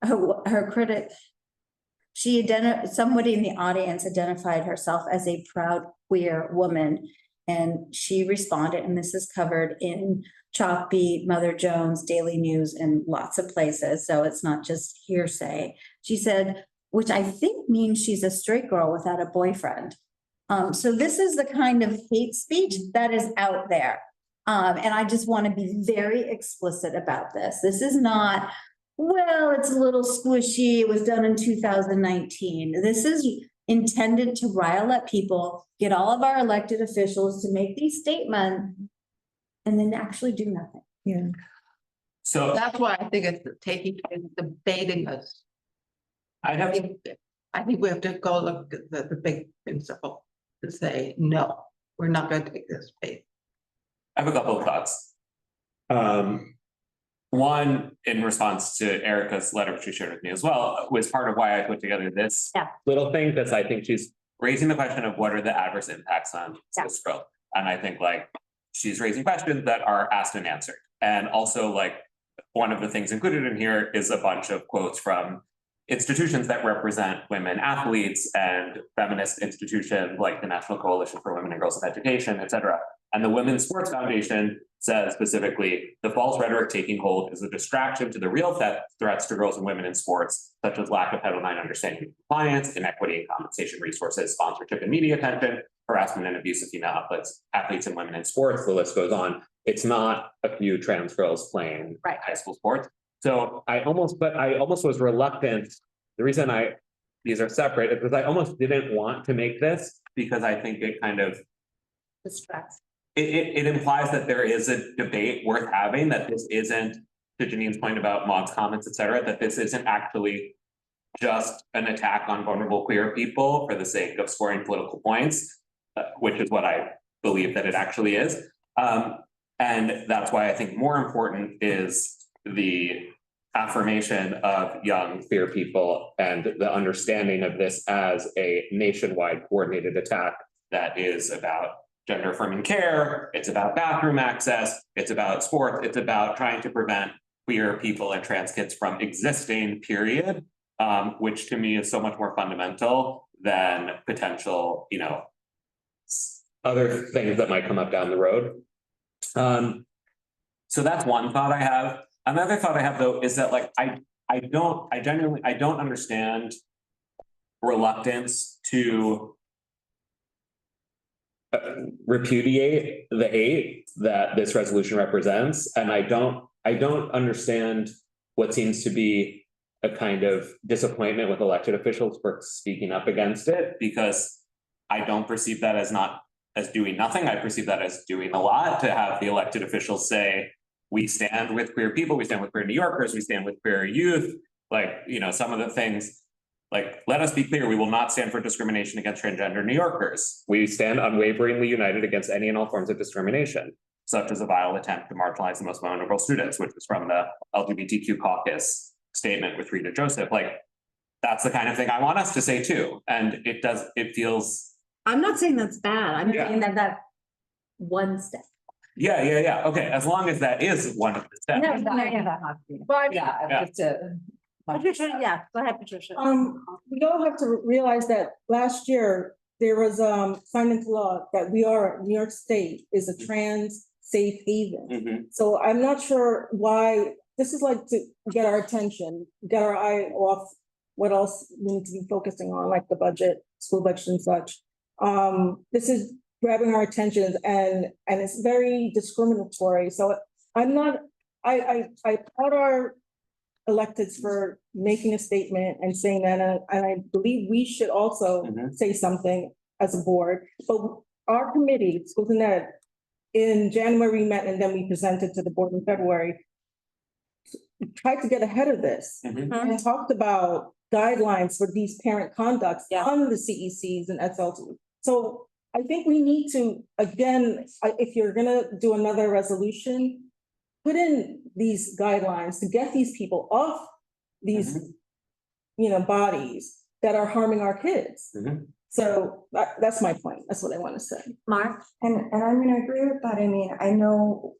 [SPEAKER 13] Her critic, somebody in the audience identified herself as a proud queer woman, and she responded, and this is covered in Chalkbeat, Mother Jones, Daily News, and lots of places, so it's not just hearsay. She said, which I think means she's a straight girl without a boyfriend. So this is the kind of hate speech that is out there. And I just want to be very explicit about this. This is not, well, it's a little squishy. It was done in 2019. This is intended to rile up people, get all of our elected officials to make these statements and then actually do nothing.
[SPEAKER 4] Yeah.
[SPEAKER 3] So
[SPEAKER 9] That's why I think it's debating us. I think we have to go look at the big principle to say, no, we're not going to take this debate.
[SPEAKER 3] I have a couple of thoughts. One, in response to Erica's letter, which she shared with me as well, was part of why I put together this little thing, because I think she's raising the question of what are the adverse impacts on this growth. And I think she's raising questions that are asked and answered. And also one of the things included in here is a bunch of quotes from institutions that represent women athletes and feminist institutions like the National Coalition for Women and Girls in Education, et cetera. And the Women's Sports Foundation says specifically, the false rhetoric taking hold is a distraction to the real threats to girls and women in sports, such as lack of Title IX understanding of compliance, inequity in compensation resources, sponsorship and media attention, harassment and abuse of female athletes and women in sports. The list goes on. It's not a few trans girls playing high school sports. So I almost was reluctant. The reason these are separate is because I almost didn't want to make this because I think it kind of
[SPEAKER 13] Distracts.
[SPEAKER 3] It implies that there is a debate worth having, that this isn't, to Janine's point about Maud's comments, et cetera, that this isn't actually just an attack on vulnerable queer people for the sake of scoring political points, which is what I believe that it actually is. And that's why I think more important is the affirmation of young queer people and the understanding of this as a nationwide coordinated attack that is about gender affirming care, it's about bathroom access, it's about sports, it's about trying to prevent queer people and trans kids from existing, period, which to me is so much more fundamental than potential, other things that might come up down the road. So that's one thought I have. Another thought I have though is that I don't understand reluctance to repudiate the hate that this resolution represents, and I don't understand what seems to be a kind of disappointment with elected officials for speaking up against it, because I don't perceive that as doing nothing. I perceive that as doing a lot, to have the elected officials say, we stand with queer people, we stand with queer New Yorkers, we stand with queer youth, some of the things. Let us be clear, we will not stand for discrimination against transgender New Yorkers. We stand unwaveringly united against any and all forms of discrimination. such as a vile attempt to marginalize the most vulnerable students, which was from the LGBTQ caucus statement with Rita Joseph. Like, that's the kind of thing I want us to say too. And it feels.
[SPEAKER 13] I'm not saying that's bad. I'm
[SPEAKER 3] Yeah.
[SPEAKER 13] saying that one step.
[SPEAKER 3] Yeah. Okay, as long as that is one of the steps.
[SPEAKER 2] Well, I mean, Patricia, yeah, go ahead, Patricia.
[SPEAKER 14] We all have to realize that last year there was signed into law that New York State is a trans safe haven.
[SPEAKER 3] Mhm.
[SPEAKER 14] So I'm not sure why, this is like to get our attention, get our eye off what else we need to be focusing on, like the budget, school budget and such. This is grabbing our attention and it's very discriminatory. So I'm not, I applaud our electeds for making a statement and saying that, and I believe we should also say something as a board. But our committee, Schools and Ed, in January we met and then we presented to the board in February, tried to get ahead of this and talked about guidelines for these parent conducts on the CECs and SLT. So I think we need to, again, if you're gonna do another resolution, put in these guidelines to get these people off these, bodies that are harming our kids. So that's my point. That's what I want to say.
[SPEAKER 2] Mark?
[SPEAKER 12] And I'm gonna agree with that. I mean, I know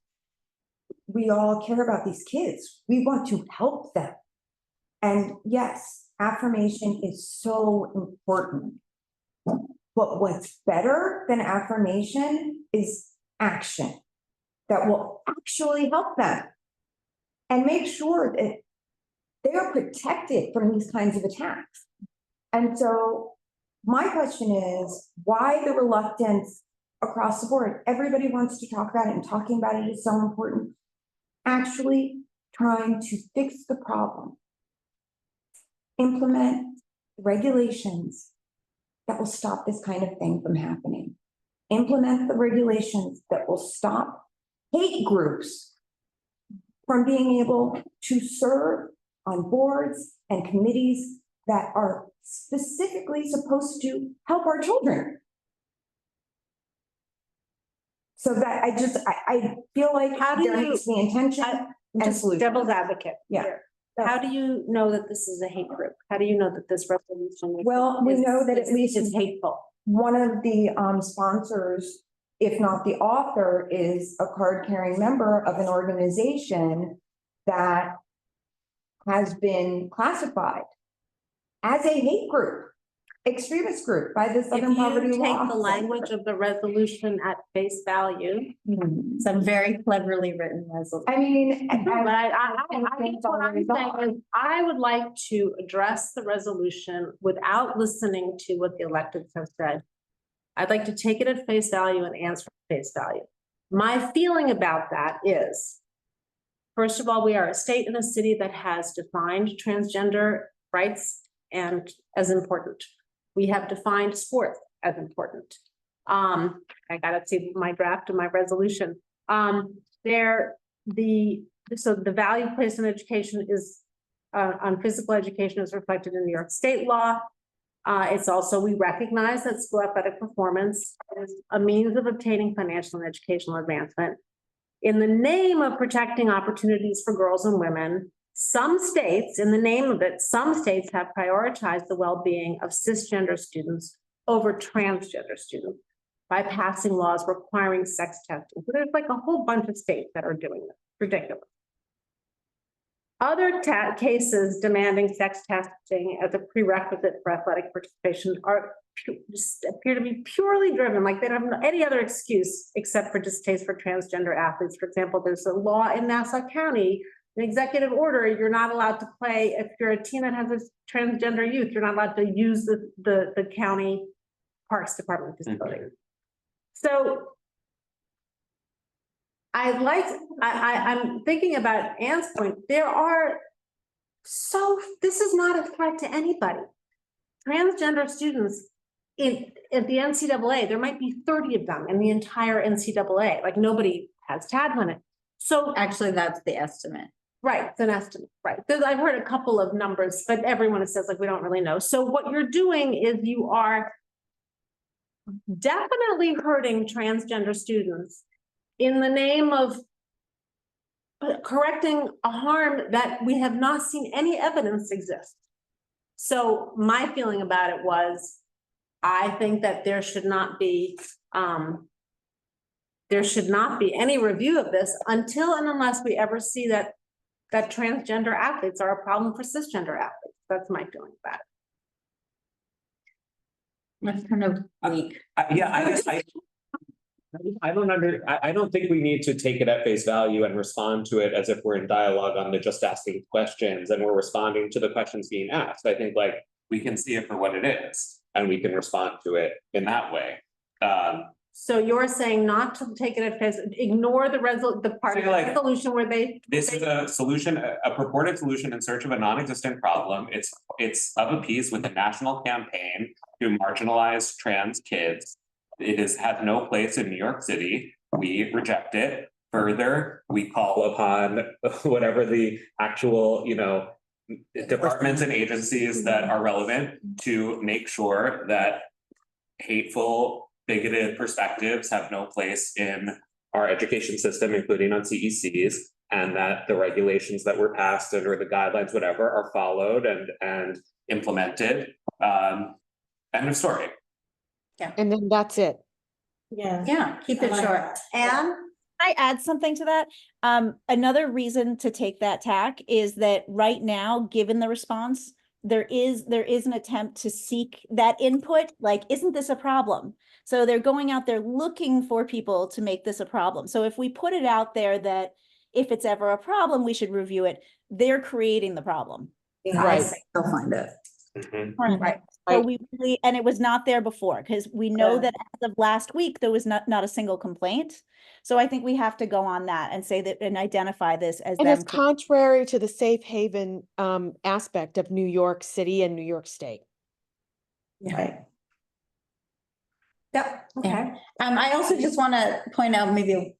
[SPEAKER 12] we all care about these kids. We want to help them. And yes, affirmation is so important. But what's better than affirmation is action that will actually help them and make sure that they are protected from these kinds of attacks. And so my question is, why the reluctance across the board? Everybody wants to talk about it, and talking about it is so important. Actually trying to fix the problem. Implement regulations that will stop this kind of thing from happening. Implement the regulations that will stop hate groups from being able to serve on boards and committees that are specifically supposed to help our children. So that I feel like there needs to be intention and solution.
[SPEAKER 2] Devil's advocate.
[SPEAKER 12] Yeah.
[SPEAKER 2] How do you know that this is a hate group? How do you know that this resolution?
[SPEAKER 12] Well, we know that at least
[SPEAKER 2] is hateful.
[SPEAKER 12] One of the sponsors, if not the author, is a card-carrying member of an organization that has been classified as a hate group, extremist group by the Southern Poverty Law.
[SPEAKER 2] If you take the language of the resolution at face value.
[SPEAKER 13] It's a very cleverly written resolution.
[SPEAKER 12] I mean,
[SPEAKER 2] But I think what I'm saying is I would like to address the resolution without listening to what the electeds have said. I'd like to take it at face value and answer at face value. My feeling about that is, first of all, we are a state and a city that has defined transgender rights and as important. We have defined sports as important. I gotta see my draft of my resolution. So the value placed on education is on physical education is reflected in New York State law. It's also, we recognize that school athletic performance is a means of obtaining financial and educational advancement. In the name of protecting opportunities for girls and women, some states, in the name of it, some states have prioritized the well-being of cisgender students over transgender students by passing laws requiring sex testing. So there's like a whole bunch of states that are doing this. Ridiculous. Other cases demanding sex testing as a prerequisite for athletic participation appear to be purely driven, like they don't have any other excuse except for distaste for transgender athletes. For example, there's a law in Nassau County, an executive order, you're not allowed to play, if you're a teen that has a transgender youth, you're not allowed to use the county parks department facility. So I'm thinking about Anne's point. This is not a threat to anybody. Transgender students at the NCAA, there might be 30 of them in the entire NCAA. Like nobody has tabs on it. So
[SPEAKER 13] Actually, that's the estimate.
[SPEAKER 2] right, it's an estimate, right? I've heard a couple of numbers, but everyone says like we don't really know. So what you're doing is you are definitely hurting transgender students in the name of correcting a harm that we have not seen any evidence exists. So my feeling about it was, I think that there should not be any review of this until and unless we ever see that transgender athletes are a problem for cisgender athletes. That's my feeling about it.
[SPEAKER 13] That's kind of weak.
[SPEAKER 3] Yeah, I guess I don't think we need to take it at face value and respond to it as if we're in dialogue on the just asking questions and we're responding to the questions being asked. I think like we can see it for what it is and we can respond to it in that way.
[SPEAKER 2] So you're saying not to take it at face, ignore the part of the resolution where
[SPEAKER 3] this is a solution, a purported solution in search of a non-existent problem. It's of a piece with a national campaign to marginalize trans kids. It has no place in New York City. We reject it. Further, we call upon whatever the actual, departments and agencies that are relevant to make sure that hateful, bigoted perspectives have no place in our education system, including on CECs, and that the regulations that were passed or the guidelines, whatever, are followed and implemented. End of story.
[SPEAKER 11] And then that's it.
[SPEAKER 13] Yeah, keep it short.
[SPEAKER 2] And
[SPEAKER 8] I add something to that. Another reason to take that tack is that right now, given the response, there is an attempt to seek that input, like, isn't this a problem? So they're going out there looking for people to make this a problem. So if we put it out there that if it's ever a problem, we should review it, they're creating the problem.
[SPEAKER 13] Right. They'll find it.
[SPEAKER 3] Mm-hmm.
[SPEAKER 8] Right. So we really, and it was not there before, because we know that as of last week, there was not a single complaint. So I think we have to go on that and say that and identify this as
[SPEAKER 11] And
[SPEAKER 8] them.
[SPEAKER 11] it's contrary to the safe haven aspect of New York City and New York State.
[SPEAKER 13] Right.
[SPEAKER 2] Yep. Okay.
[SPEAKER 13] I also just want to point out maybe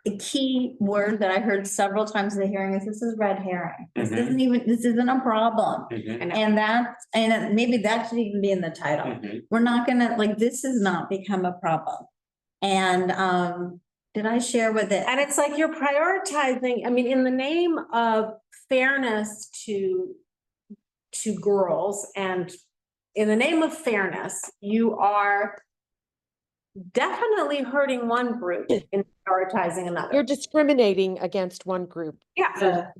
[SPEAKER 13] a key word that I heard several times in the hearing is this is red herring. This isn't a problem. And maybe that should even be in the title. We're not gonna, this has not become a problem. And did I share with it?
[SPEAKER 2] And it's like you're prioritizing, I mean, in the name of fairness to girls and in the name of fairness, you are definitely hurting one group in prioritizing another.
[SPEAKER 11] You're discriminating against one group.
[SPEAKER 2] Yeah.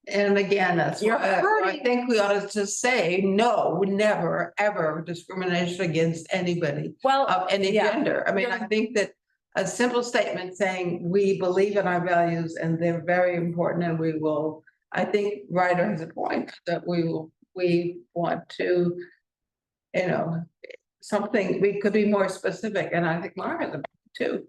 [SPEAKER 9] And again, that's why I think we ought to just say, no, never, ever discrimination against anybody of any gender. I mean, I think that a simple statement saying we believe in our values and they're very important and we will, I think Ryder has a point that we want to, something, we could be more specific, and I think Mara has a point too.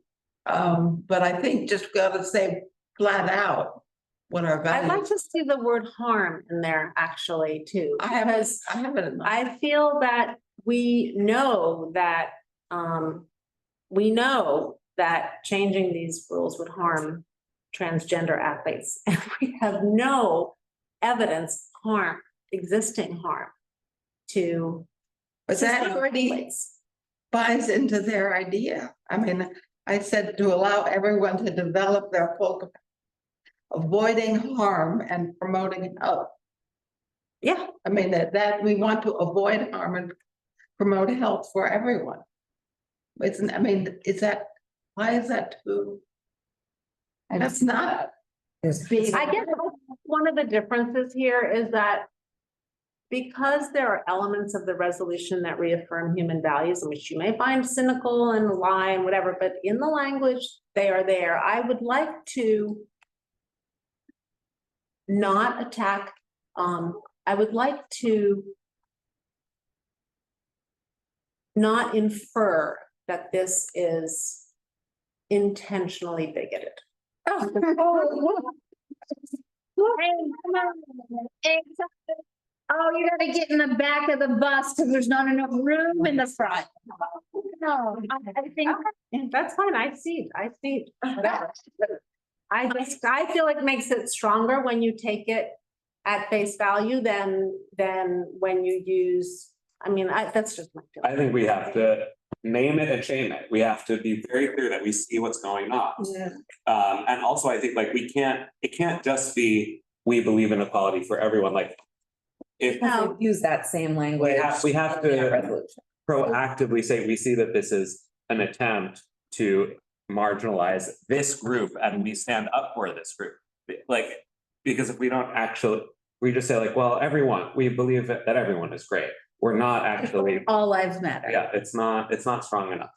[SPEAKER 9] But I think just gotta say flat out what our values.
[SPEAKER 2] I'd like to see the word harm in there actually too.
[SPEAKER 9] I haven't.
[SPEAKER 2] I feel that we know that changing these rules would harm transgender athletes, and we have no evidence existing harm to.
[SPEAKER 9] But that already buys into their idea. I mean, I said to allow everyone to develop their full capacity, avoiding harm and promoting health.
[SPEAKER 2] Yeah.
[SPEAKER 9] I mean, that we want to avoid harm and promote health for everyone. Why is that too? That's not.
[SPEAKER 2] I guess one of the differences here is that because there are elements of the resolution that reaffirm human values, which you may find cynical and lie and whatever, but in the language, they are there. I would like to not attack, I would like to not infer that this is intentionally bigoted.
[SPEAKER 13] Oh, you gotta get in the back of the bus because there's not enough room in the front. No, I think
[SPEAKER 2] that's fine. I see. Whatever. I feel like it makes it stronger when you take it at face value than when you use. I mean, that's just my feeling.
[SPEAKER 3] I think we have to name it and shame it. We have to be very clear that we see what's going on.
[SPEAKER 14] Yeah.
[SPEAKER 3] And also I think like it can't just be, we believe in equality for everyone, like. If
[SPEAKER 6] Use that same language.
[SPEAKER 3] we have
[SPEAKER 6] in that
[SPEAKER 3] to
[SPEAKER 6] resolution.
[SPEAKER 3] proactively say, we see that this is an attempt to marginalize this group and we stand up for this group. Like, because if we don't actually, we just say like, well, everyone, we believe that everyone is great. We're not actually,
[SPEAKER 13] All lives matter.
[SPEAKER 3] yeah, it's not strong enough.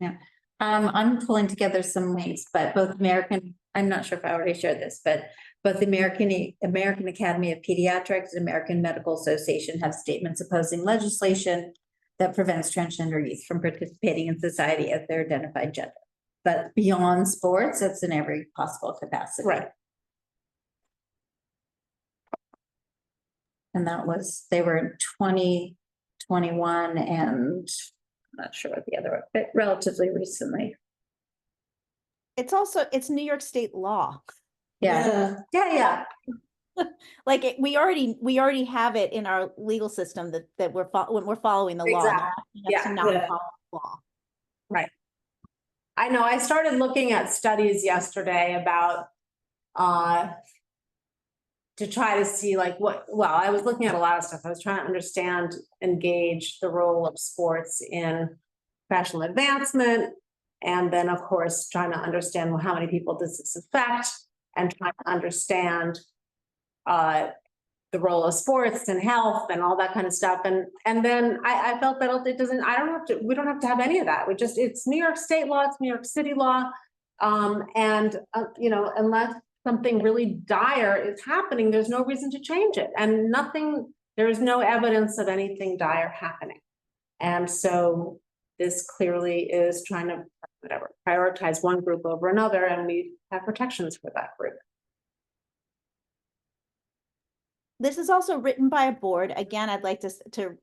[SPEAKER 13] Yeah, I'm pulling together some links, but both American, I'm not sure if I already shared this, but both the American Academy of Pediatrics and American Medical Association have statements opposing legislation that prevents transgender youth from participating in society as their identified gender. But beyond sports, it's in every possible capacity.
[SPEAKER 2] Right.
[SPEAKER 13] And that was, they were in 2021 and I'm not sure what the other, but relatively recently.
[SPEAKER 8] It's also, it's New York State law.
[SPEAKER 13] Yeah.
[SPEAKER 2] Yeah.
[SPEAKER 8] Like we already have it in our legal system that when we're following the law.
[SPEAKER 2] Exactly.
[SPEAKER 8] Not to not
[SPEAKER 14] Yeah.
[SPEAKER 8] follow the law.
[SPEAKER 2] Right. I know, I started looking at studies yesterday about, to try to see like I was looking at a lot of stuff. I was trying to understand, engage the role of sports in professional advancement. And then, of course, trying to understand, well, how many people does this affect? And trying to understand the role of sports and health and all that kind of stuff. And then I felt that it doesn't, we don't have to have any of that. It's New York State law, it's New York City law. You know, unless something really dire is happening, there's no reason to change it. And there is no evidence of anything dire happening. And so this clearly is trying to, prioritize one group over another, and we have protections for that group.
[SPEAKER 8] This is also written by a board. Again, I'd like to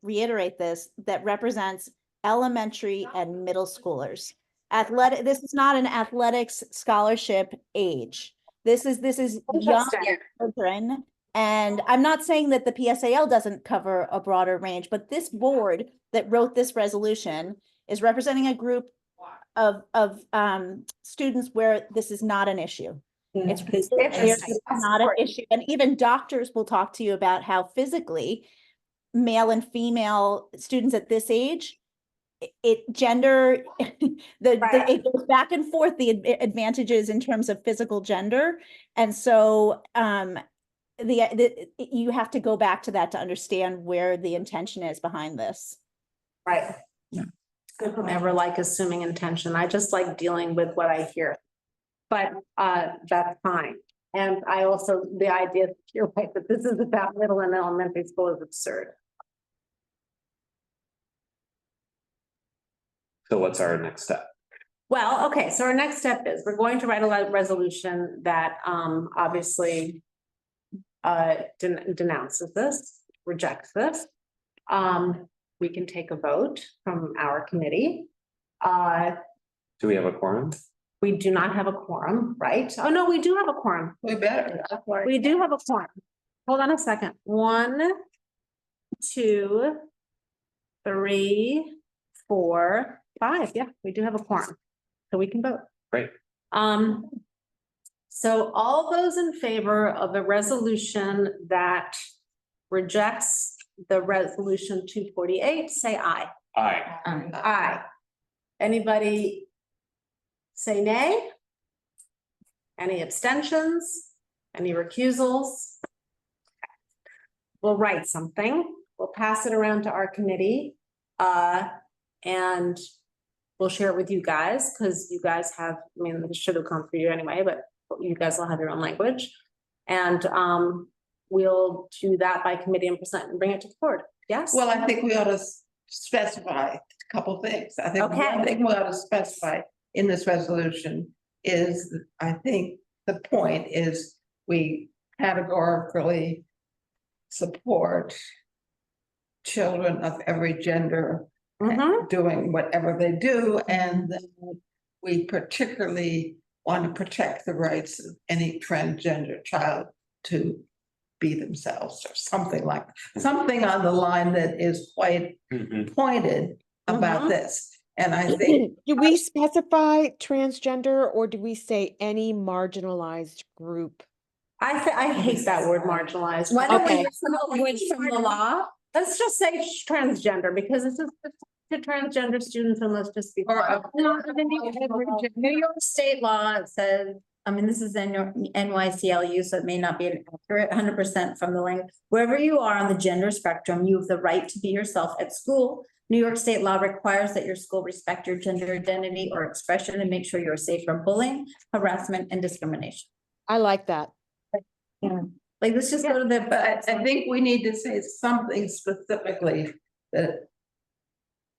[SPEAKER 8] reiterate this, that represents elementary and middle schoolers. This is not an athletics scholarship age. This is young children. And I'm not saying that the PSAL doesn't cover a broader range, but this board that wrote this resolution is representing a group of students where this is not an issue. It's not an issue. And even doctors will talk to you about how physically male and female students at this age, it goes back and forth, the advantages in terms of physical gender. And so you have to go back to that to understand where the intention is behind this.
[SPEAKER 2] Right. Yeah. I don't ever like assuming intention. I just like dealing with what I hear. But that's fine. And I also, the idea that you're right, that this is about middle and elementary school is absurd.
[SPEAKER 3] So what's our next step?
[SPEAKER 2] Well, okay, so our next step is we're going to write a resolution that obviously denounces this, rejects this. We can take a vote from our committee.
[SPEAKER 3] Do we have a quorum?
[SPEAKER 2] We do not have a quorum, right? Oh, no, we do have a quorum.
[SPEAKER 9] We better.
[SPEAKER 2] We do have a quorum. Hold on a second. 1, 2, 3, 4, 5. Yeah, we do have a quorum. So we can vote.
[SPEAKER 3] Great.
[SPEAKER 2] So all those in favor of the resolution that rejects the resolution 248, say aye.
[SPEAKER 3] Aye.
[SPEAKER 2] Aye. Anybody say nay? Any abstentions? Any recusals? We'll write something. We'll pass it around to our committee. And we'll share it with you guys, because you guys have, I mean, it should have come for you anyway, but you guys will have your own language. And we'll do that by committee and present and bring it to the board. Yes?
[SPEAKER 9] Well, I think we ought to specify a couple things. I think one thing we ought to specify in this resolution is, I think the point is we categorically support children of every gender doing whatever they do, and then we particularly want to protect the rights of any transgender child to be themselves, or something on the line that is quite pointed, about
[SPEAKER 2] Mhm.
[SPEAKER 9] this. And I think,
[SPEAKER 11] Do we specify transgender or do we say any marginalized group?
[SPEAKER 2] I hate that word marginalized.
[SPEAKER 13] Why don't we
[SPEAKER 11] Okay.
[SPEAKER 13] use some language from the law?
[SPEAKER 2] Let's just say transgender, because this is to transgender students, and let's just be.
[SPEAKER 9] or
[SPEAKER 13] No, New York state law says, I mean, this is in your NYCLU, so it may not be accurate 100% from the language. Wherever you are on the gender spectrum, you have the right to be yourself at school. New York state law requires that your school respect your gender identity or expression and make sure you're safe from bullying, harassment, and discrimination.
[SPEAKER 11] I like that.
[SPEAKER 13] Yeah. Like, let's just go to the.
[SPEAKER 9] but I think we need to say something specifically that,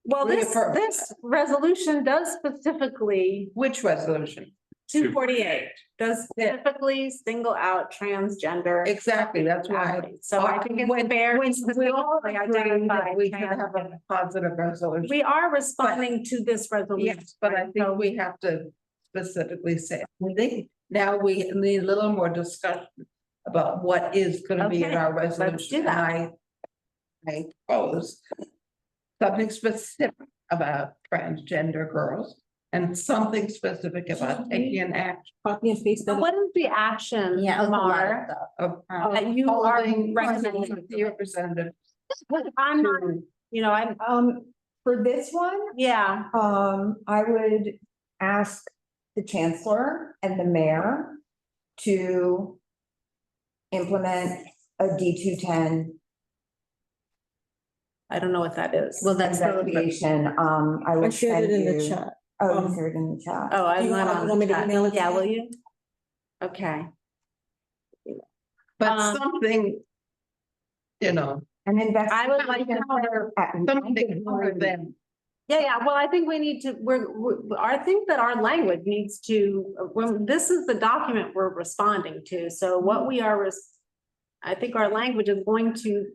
[SPEAKER 2] Well, this
[SPEAKER 9] Reaffirm.
[SPEAKER 2] resolution does specifically,
[SPEAKER 9] which resolution?
[SPEAKER 2] 248 does specifically single out transgender.
[SPEAKER 9] Exactly, that's why.
[SPEAKER 2] athletes. So I think it's fair to
[SPEAKER 9] We all
[SPEAKER 2] specifically
[SPEAKER 9] agree
[SPEAKER 2] identify
[SPEAKER 9] that we can have
[SPEAKER 2] transgender.
[SPEAKER 9] a positive resolution.
[SPEAKER 2] We are responding to this resolution.
[SPEAKER 9] Yes, but I
[SPEAKER 2] right? So-
[SPEAKER 9] think we have to specifically say, I think now we need a little more discussion about what is gonna be in
[SPEAKER 2] Okay,
[SPEAKER 9] our
[SPEAKER 2] let's do
[SPEAKER 9] resolution.
[SPEAKER 2] that.
[SPEAKER 9] And I propose something specific about transgender girls and something specific about taking an action
[SPEAKER 14] Copy and paste
[SPEAKER 2] So
[SPEAKER 14] that.
[SPEAKER 2] what is the action,
[SPEAKER 13] Yeah.
[SPEAKER 2] Mar,
[SPEAKER 9] of
[SPEAKER 2] that you are
[SPEAKER 9] holding
[SPEAKER 2] recommending?
[SPEAKER 9] the representative.
[SPEAKER 2] I'm not, you know, I'm,
[SPEAKER 12] For this one,
[SPEAKER 2] yeah,
[SPEAKER 12] I would ask the chancellor and the mayor to implement a D210
[SPEAKER 2] I don't know what that is.
[SPEAKER 13] Well, that's.
[SPEAKER 12] investigation. I
[SPEAKER 14] I
[SPEAKER 12] will
[SPEAKER 14] shared
[SPEAKER 12] send
[SPEAKER 14] it in the
[SPEAKER 12] you.
[SPEAKER 14] chat.
[SPEAKER 12] Oh, you shared it in the chat.
[SPEAKER 2] Oh, I'm
[SPEAKER 14] You
[SPEAKER 2] not
[SPEAKER 14] want-
[SPEAKER 2] on.
[SPEAKER 14] you want me to
[SPEAKER 2] the chat.
[SPEAKER 14] email it to
[SPEAKER 2] Yeah,
[SPEAKER 14] you?
[SPEAKER 2] will you? Okay.
[SPEAKER 9] But something, you know,
[SPEAKER 12] An investigation.
[SPEAKER 2] I would like to cover.
[SPEAKER 9] something other than.
[SPEAKER 2] Yeah, well, I think we need to, I think that our language needs to, when, this is the document we're responding to, so what we are, I think our language is going to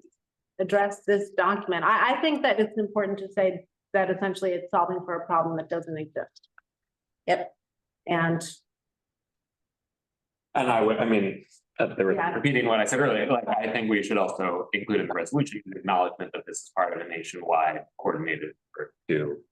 [SPEAKER 2] address this document. I think that it's important to say that essentially it's solving for a problem that doesn't exist. Yep. And
[SPEAKER 3] And I mean,
[SPEAKER 2] Yeah.
[SPEAKER 3] repeating what I said earlier, like, I think we should also include in the resolution an acknowledgement that this is part of a nationwide coordinated effort to.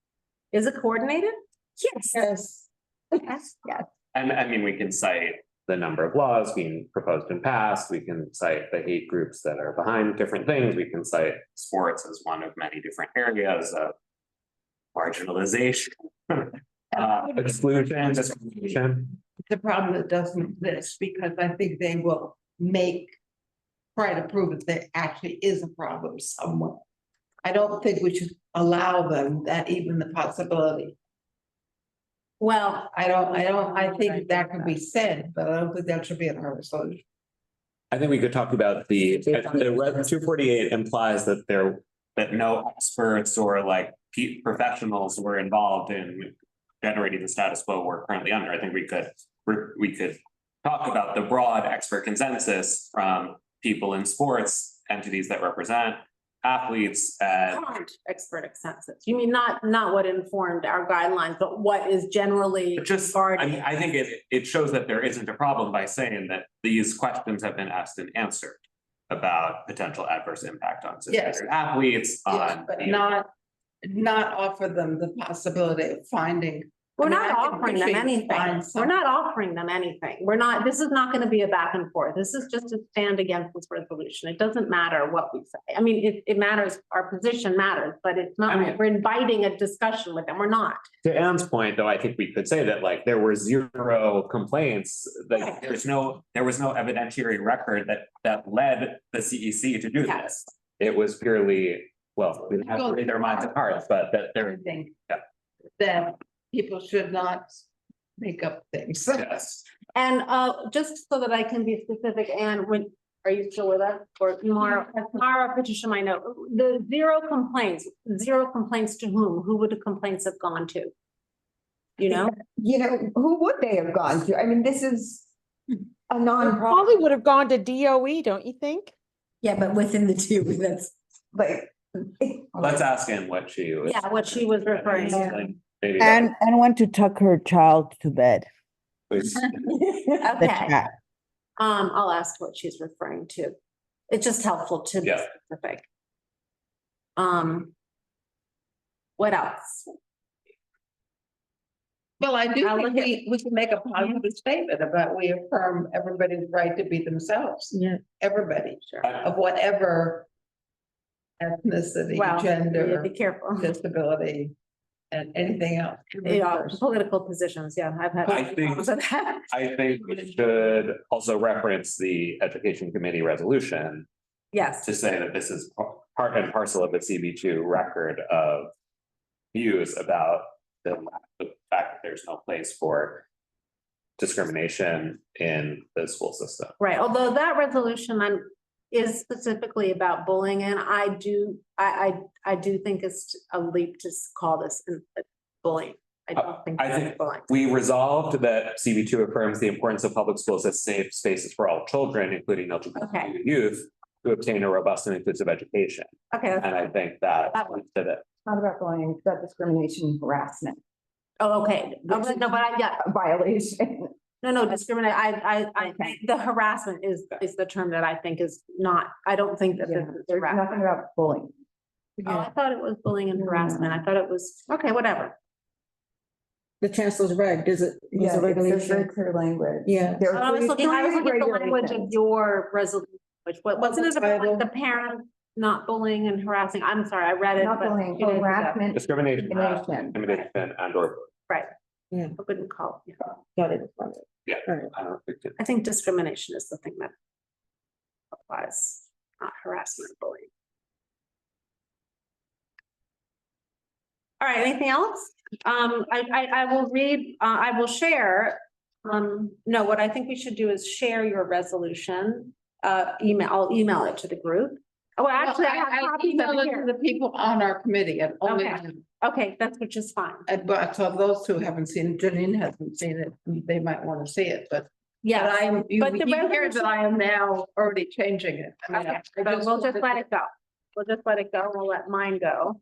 [SPEAKER 2] is it coordinated?
[SPEAKER 12] Yes.
[SPEAKER 9] Yes.
[SPEAKER 12] Yes, yes.
[SPEAKER 3] And I mean, we can cite the number of laws being proposed and passed, we can cite the hate groups that are behind different things, we can cite sports as one of many different areas of marginalization. Exclusion, discrimination.
[SPEAKER 9] The problem that doesn't exist, because I think they will try to prove that there actually is a problem somewhere. I don't think we should allow them that even the possibility.
[SPEAKER 2] Well,
[SPEAKER 9] I think that could be said, but I don't think that should be in our resolution.
[SPEAKER 3] I think we could talk about the 248 implies that that no experts or like professionals were involved in generating the status quo we're currently under. I think we could talk about the broad expert consensus from people in sports, entities that represent athletes and
[SPEAKER 2] current expert consensus. You mean not what informed our guidelines, but what is generally
[SPEAKER 3] just, I mean, I think it shows that there isn't a problem by saying that these questions have been asked and answered about potential adverse impact on
[SPEAKER 9] Yes.
[SPEAKER 3] cisgender athletes,
[SPEAKER 9] Yes,
[SPEAKER 3] on.
[SPEAKER 9] but not offer them the possibility of finding.
[SPEAKER 2] We're
[SPEAKER 9] I mean,
[SPEAKER 2] not
[SPEAKER 9] I can
[SPEAKER 2] offering them
[SPEAKER 9] appreciate
[SPEAKER 2] anything.
[SPEAKER 9] find
[SPEAKER 2] We're
[SPEAKER 9] some-
[SPEAKER 2] not offering them anything. We're not, this is not going to be a back and forth. This is just to stand against this resolution. It doesn't matter what we say. I mean, it matters, our position matters, but it's not,
[SPEAKER 3] I mean-
[SPEAKER 2] we're inviting a discussion with them. We're not.
[SPEAKER 3] To Anne's point, though, I think we could say that like there were 0 complaints, like there was no evidentiary record that led the CEC to do this. It was purely, well, we have to read their minds and hearts, but that
[SPEAKER 9] I
[SPEAKER 3] there,
[SPEAKER 9] think
[SPEAKER 3] Yeah.
[SPEAKER 9] that people should not make up things.
[SPEAKER 3] yes.
[SPEAKER 2] And just so that I can be specific, Anne, are you still with us? Or Mara, Patricia might know, the 0 complaints to whom? Who would the complaints have gone to? You know?
[SPEAKER 12] You know, who would they have gone to? I mean, this is a nonprofit,
[SPEAKER 11] Probably would have gone to DOE, don't you think?
[SPEAKER 13] Yeah, but within the two, that's.
[SPEAKER 12] like.
[SPEAKER 3] Let's ask Anne what she was.
[SPEAKER 2] Yeah, what she was referring to.
[SPEAKER 3] Maybe
[SPEAKER 4] And went to tuck her child to bed.
[SPEAKER 3] was-
[SPEAKER 4] The
[SPEAKER 2] Okay.
[SPEAKER 4] chat.
[SPEAKER 2] I'll ask what she's referring to. It's just helpful to be
[SPEAKER 3] Yeah.
[SPEAKER 2] specific. What else?
[SPEAKER 9] Well, I do
[SPEAKER 2] I'll
[SPEAKER 9] think
[SPEAKER 2] look
[SPEAKER 9] we can make a positive statement about we affirm everybody's right to be themselves.
[SPEAKER 14] Yeah.
[SPEAKER 9] Everybody,
[SPEAKER 2] Sure.
[SPEAKER 9] of whatever ethnicity,
[SPEAKER 2] Well, yeah,
[SPEAKER 9] gender,
[SPEAKER 2] be careful.
[SPEAKER 9] disability, and anything else. Every
[SPEAKER 2] Yeah,
[SPEAKER 9] person.
[SPEAKER 2] political positions, yeah, I've had.
[SPEAKER 3] I think-
[SPEAKER 2] problems with that.
[SPEAKER 3] I think we should also reference the education committee resolution
[SPEAKER 2] Yes,
[SPEAKER 3] to say that this is part and parcel of the CB2 record of views about the fact that there's no place for discrimination in the school system.
[SPEAKER 2] right, although that resolution is specifically about bullying, and I do think it's a leap to call this bullying. I don't think.
[SPEAKER 3] I
[SPEAKER 2] it's
[SPEAKER 3] think
[SPEAKER 2] bullying.
[SPEAKER 3] we resolved that CB2 affirms the importance of public schools as safe spaces for all children, including LGBTQ
[SPEAKER 2] Okay.
[SPEAKER 3] youth, to obtain a robust and inclusive education.
[SPEAKER 2] Okay,
[SPEAKER 3] And I think that did it.
[SPEAKER 12] Not about bullying, it's about discrimination and harassment
[SPEAKER 2] oh, okay, no, but yeah,
[SPEAKER 12] violation.
[SPEAKER 2] no, discriminate, I think the harassment is the term that I think is not, I don't think that this is
[SPEAKER 12] There's
[SPEAKER 2] harassment.
[SPEAKER 12] nothing about bullying.
[SPEAKER 2] Oh, I thought it was bullying and harassment, I thought it was, okay, whatever.
[SPEAKER 14] The chancellor's reg, does it?
[SPEAKER 12] Yeah,
[SPEAKER 14] It's a
[SPEAKER 12] it's
[SPEAKER 14] regulation.
[SPEAKER 12] very clear language.
[SPEAKER 14] Yeah.
[SPEAKER 12] There
[SPEAKER 2] I was
[SPEAKER 12] are
[SPEAKER 2] looking at the language of
[SPEAKER 12] regulations.
[SPEAKER 2] your resolution, which, wasn't it about like
[SPEAKER 14] Bible.
[SPEAKER 2] the parent not bullying and harassing? I'm sorry, I read it,
[SPEAKER 12] Not
[SPEAKER 2] but.
[SPEAKER 12] bullying,
[SPEAKER 2] 2 days ago.
[SPEAKER 12] harassment.
[SPEAKER 3] Discrimination,
[SPEAKER 12] Discrimination.
[SPEAKER 3] intimidation, and or.
[SPEAKER 2] Right.
[SPEAKER 14] Yeah.
[SPEAKER 2] I wouldn't call, yeah.
[SPEAKER 14] Got it.
[SPEAKER 3] Yeah.
[SPEAKER 14] All right.
[SPEAKER 3] I don't think it.
[SPEAKER 2] I think discrimination is the thing that applies, not harassment, bullying. All right, anything else? I will read, I will share. No, what I think we should do is share your resolution, I'll email it to the group. Oh, actually, I have copies
[SPEAKER 9] email
[SPEAKER 2] of
[SPEAKER 9] it
[SPEAKER 2] it
[SPEAKER 9] to
[SPEAKER 2] here.
[SPEAKER 9] the people on our committee and only,
[SPEAKER 2] Okay. Okay, that's which is fine.
[SPEAKER 9] but so those who haven't seen, Janine hasn't seen it, they might want to see it, but.
[SPEAKER 2] Yeah.
[SPEAKER 9] But I am, you
[SPEAKER 2] But the
[SPEAKER 9] hear
[SPEAKER 2] resolution-
[SPEAKER 9] that I am now already changing it. I mean,
[SPEAKER 2] Okay,
[SPEAKER 9] I
[SPEAKER 2] but we'll just
[SPEAKER 9] wanted
[SPEAKER 2] let
[SPEAKER 9] to-
[SPEAKER 2] it go. We'll just let it go. We'll let mine go.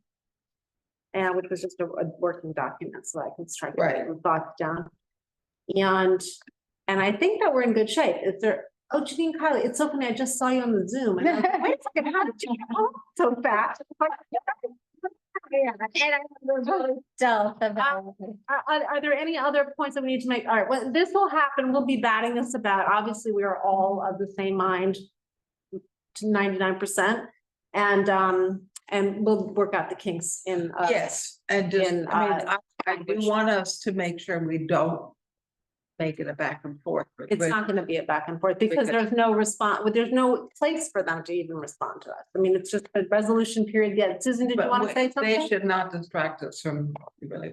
[SPEAKER 2] And which was just a working document, so I can start getting the thoughts down. And I think that we're in good shape. Is there, oh, Janine, Kylie, it's so funny. I just saw you on the Zoom. And I was like, wait a second, how did you get home so fast? Are there any other points that we need to make? All right, well, this will happen. We'll be batting this about. Obviously, we are all of the same mind to 99%. And we'll work out the kinks in.
[SPEAKER 9] Yes, and just,
[SPEAKER 2] in,
[SPEAKER 9] I mean, I do
[SPEAKER 2] language.
[SPEAKER 9] want us to make sure we don't make it a back and forth.
[SPEAKER 2] It's not gonna be a back and forth because
[SPEAKER 9] Because-
[SPEAKER 2] there's no response, there's no place for them to even respond to us. I mean, it's just a resolution period. Yeah, Susan, did you
[SPEAKER 9] But
[SPEAKER 2] want to say
[SPEAKER 9] they
[SPEAKER 2] something?
[SPEAKER 9] should not distract us from really.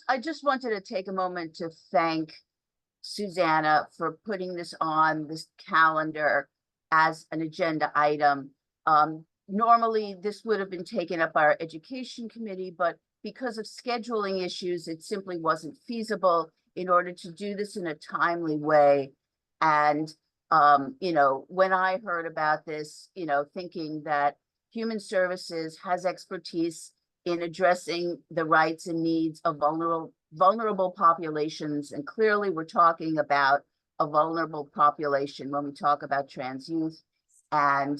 [SPEAKER 10] I just wanted to take a moment to thank Susanna for putting this on this calendar as an agenda item. Normally, this would have been taken up by our education committee, but because of scheduling issues, it simply wasn't feasible in order to do this in a timely way. And, you know, when I heard about this, you know, thinking that Human Services has expertise in addressing the rights and needs of vulnerable populations. And clearly we're talking about a vulnerable population when we talk about trans youth. And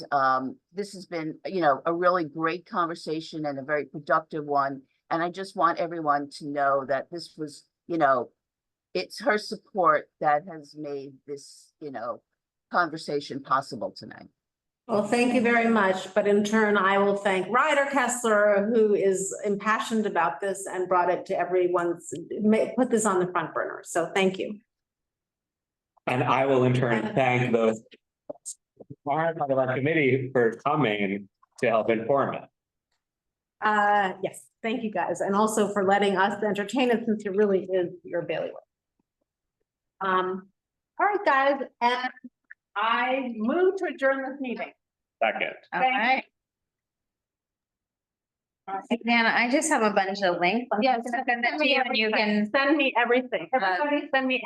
[SPEAKER 10] this has been, you know, a really great conversation and a very productive one. And I just want everyone to know that this was, you know, it's her support that has made this, you know, conversation possible tonight.
[SPEAKER 2] Well, thank you very much. But in turn, I will thank Ryder Kessler, who is impassioned about this and brought it to everyone's, put this on the front burner. So thank you.
[SPEAKER 3] And I will in turn thank those part of our committee for coming to help inform it.
[SPEAKER 2] Yes, thank you guys. And also for letting us entertain it since it really is your bailiwick. All right, guys, and I move to adjourn this meeting.
[SPEAKER 3] Second.
[SPEAKER 2] All right.
[SPEAKER 6] Nana, I just have a bunch of links.
[SPEAKER 2] Yes.
[SPEAKER 6] Send it to you and you can.
[SPEAKER 2] Send me everything. Everybody send me